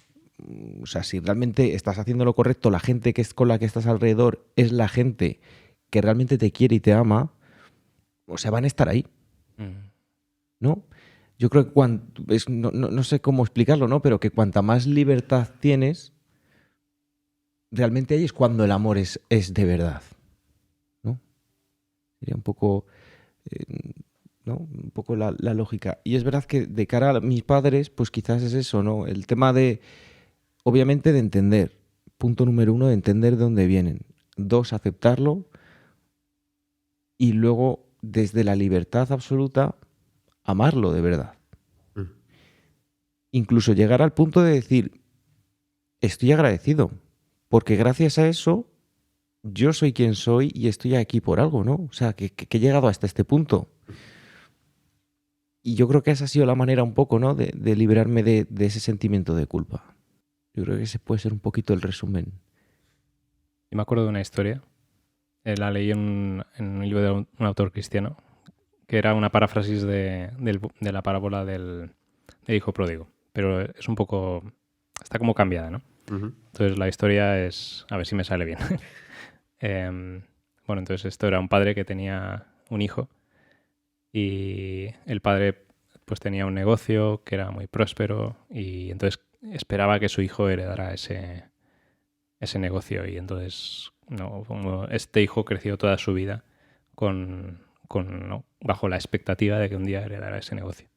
o sea, si realmente estás haciendo lo correcto, la gente que es con la que estás alrededor es la gente que realmente te quiere y te ama, o sea, van a estar ahí, ¿no? Yo creo que no sé cómo explicarlo, ¿no? Pero que cuanta más libertad tienes, realmente ahí es cuando el amor es de verdad, ¿no? Sería un poco, ¿no? Un poco la lógica. Y es verdad que de cara a mis padres, pues quizás es eso, ¿no? El tema de, obviamente, de entender. Punto número 1, de entender de dónde vienen. 2, aceptarlo. Y luego, desde la libertad absoluta, amarlo de verdad. Incluso llegar al punto de decir, estoy agradecido, porque gracias a eso yo soy quien soy y estoy aquí por algo, ¿no? O sea, que he llegado hasta este punto. Y yo creo que esa ha sido la manera un poco, ¿no? de liberarme de ese sentimiento de culpa. Yo creo que ese puede ser un poquito el resumen. Yo me acuerdo de una historia, la leí en un libro de un autor cristiano, que era una paráfrasis de la parábola del hijo pródigo, pero es un poco, está como cambiada, ¿no? Entonces la historia es, a ver si me sale bien. Bueno, entonces esto era un padre que tenía un hijo y el padre pues tenía un negocio que era muy próspero y entonces esperaba que su hijo heredara ese negocio y entonces como este hijo creció toda su vida bajo la expectativa de que un día heredara ese negocio.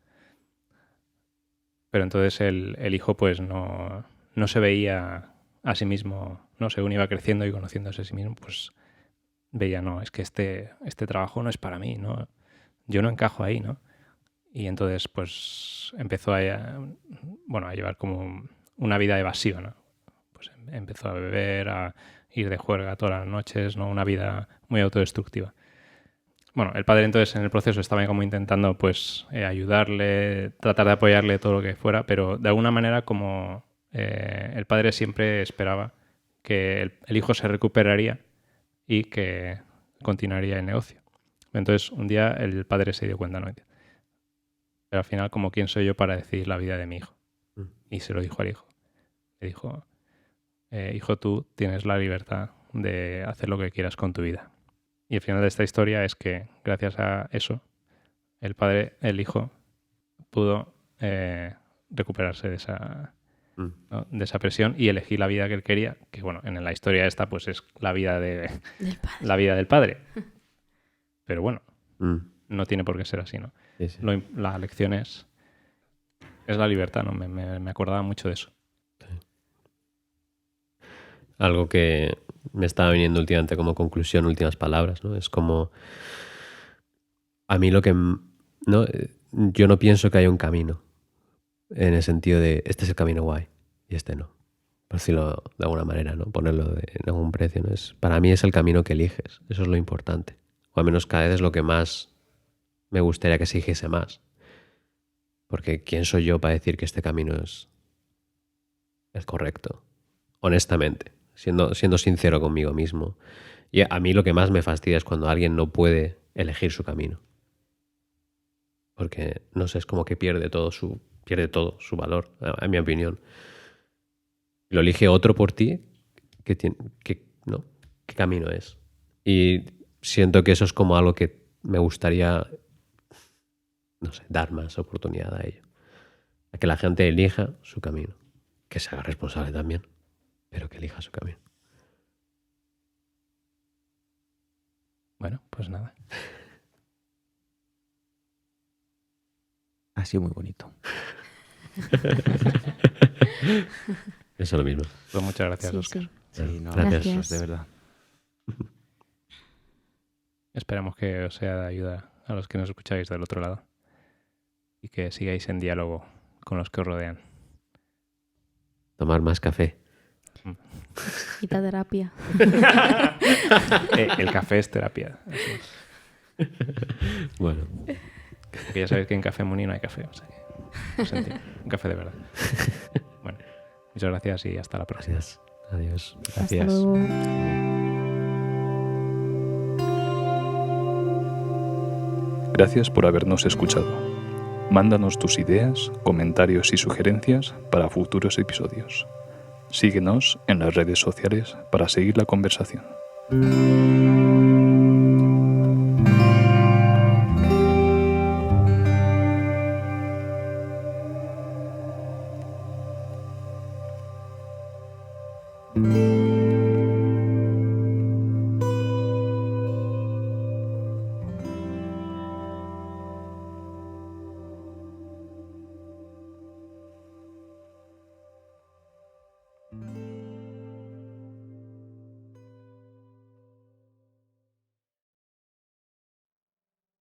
Pero entonces el hijo pues no se veía a sí mismo, ¿no? Según iba creciendo y conociéndose a sí mismo, pues veía, no, es que este trabajo no es para mí, ¿no? Yo no encajo ahí, ¿no? Y entonces pues empezó a llevar como una vida evasiva, ¿no? Pues empezó a beber, a ir de juerga todas las noches, ¿no? Una vida muy autodestructiva. Bueno, el padre entonces en el proceso estaba como intentando pues ayudarle, tratar de apoyarle todo lo que fuera, pero de alguna manera como el padre siempre esperaba que el hijo se recuperaría y que continuaría el negocio. Entonces un día el padre se dio cuenta, ¿no? Pero al final, como quién soy yo para decidir la vida de mi hijo. Y se lo dijo al hijo. Le dijo, hijo, tú tienes la libertad de hacer lo que quieras con tu vida. Y el final de esta historia es que gracias a eso, el hijo, pudo recuperarse de esa, ¿no? de esa presión y elegir la vida que él quería, que bueno, en la historia esta pues es la vida del padre. Pero bueno, no tiene por qué ser así, ¿no? Sí, sí. La lección es la libertad, ¿no? Me acordaba mucho de eso. Algo que me estaba viniendo últimamente como conclusión, últimas palabras, ¿no? Es como, a mí lo que, ¿no? Yo no pienso que haya un camino, en el sentido de, este es el camino guay y este no. Por decirlo de alguna manera, ¿no? Ponerlo en algún precio, ¿no? Para mí es el camino que eliges, eso es lo importante. O al menos cada vez es lo que más me gustaría que se hiciese más. Porque ¿quién soy yo para decir que este camino es correcto? Honestamente, siendo sincero conmigo mismo. Y a mí lo que más me fastidia es cuando alguien no puede elegir su camino. Porque, no sé, es como que pierde todo su valor, en mi opinión. Lo elige otro por ti, ¿no? ¿Qué camino es? Y siento que eso es como algo que me gustaría no sé, dar más oportunidad a ello. A que la gente elija su camino. Que se haga responsable también, pero que elija su camino. Bueno, pues nada. Ha sido muy bonito. Eso es lo mismo. Pues muchas gracias, Sí, Óscar. sí. Sí, no, Gracias. de verdad. Esperamos que os sea de ayuda a los que nos escucháis del otro lado y que sigáis en diálogo con los que os rodean. Tomar más café. Quita terapia. El café es terapia. Bueno, Porque ya sabéis que en Café Muni no hay café. O sea que, lo sentí. Un café de verdad. Bueno, muchas gracias y hasta la próxima. gracias. Adiós. Hasta Gracias. luego. Gracias por habernos escuchado. Mándanos tus ideas, comentarios y sugerencias para futuros episodios. Síguenos en las redes sociales para seguir la conversación.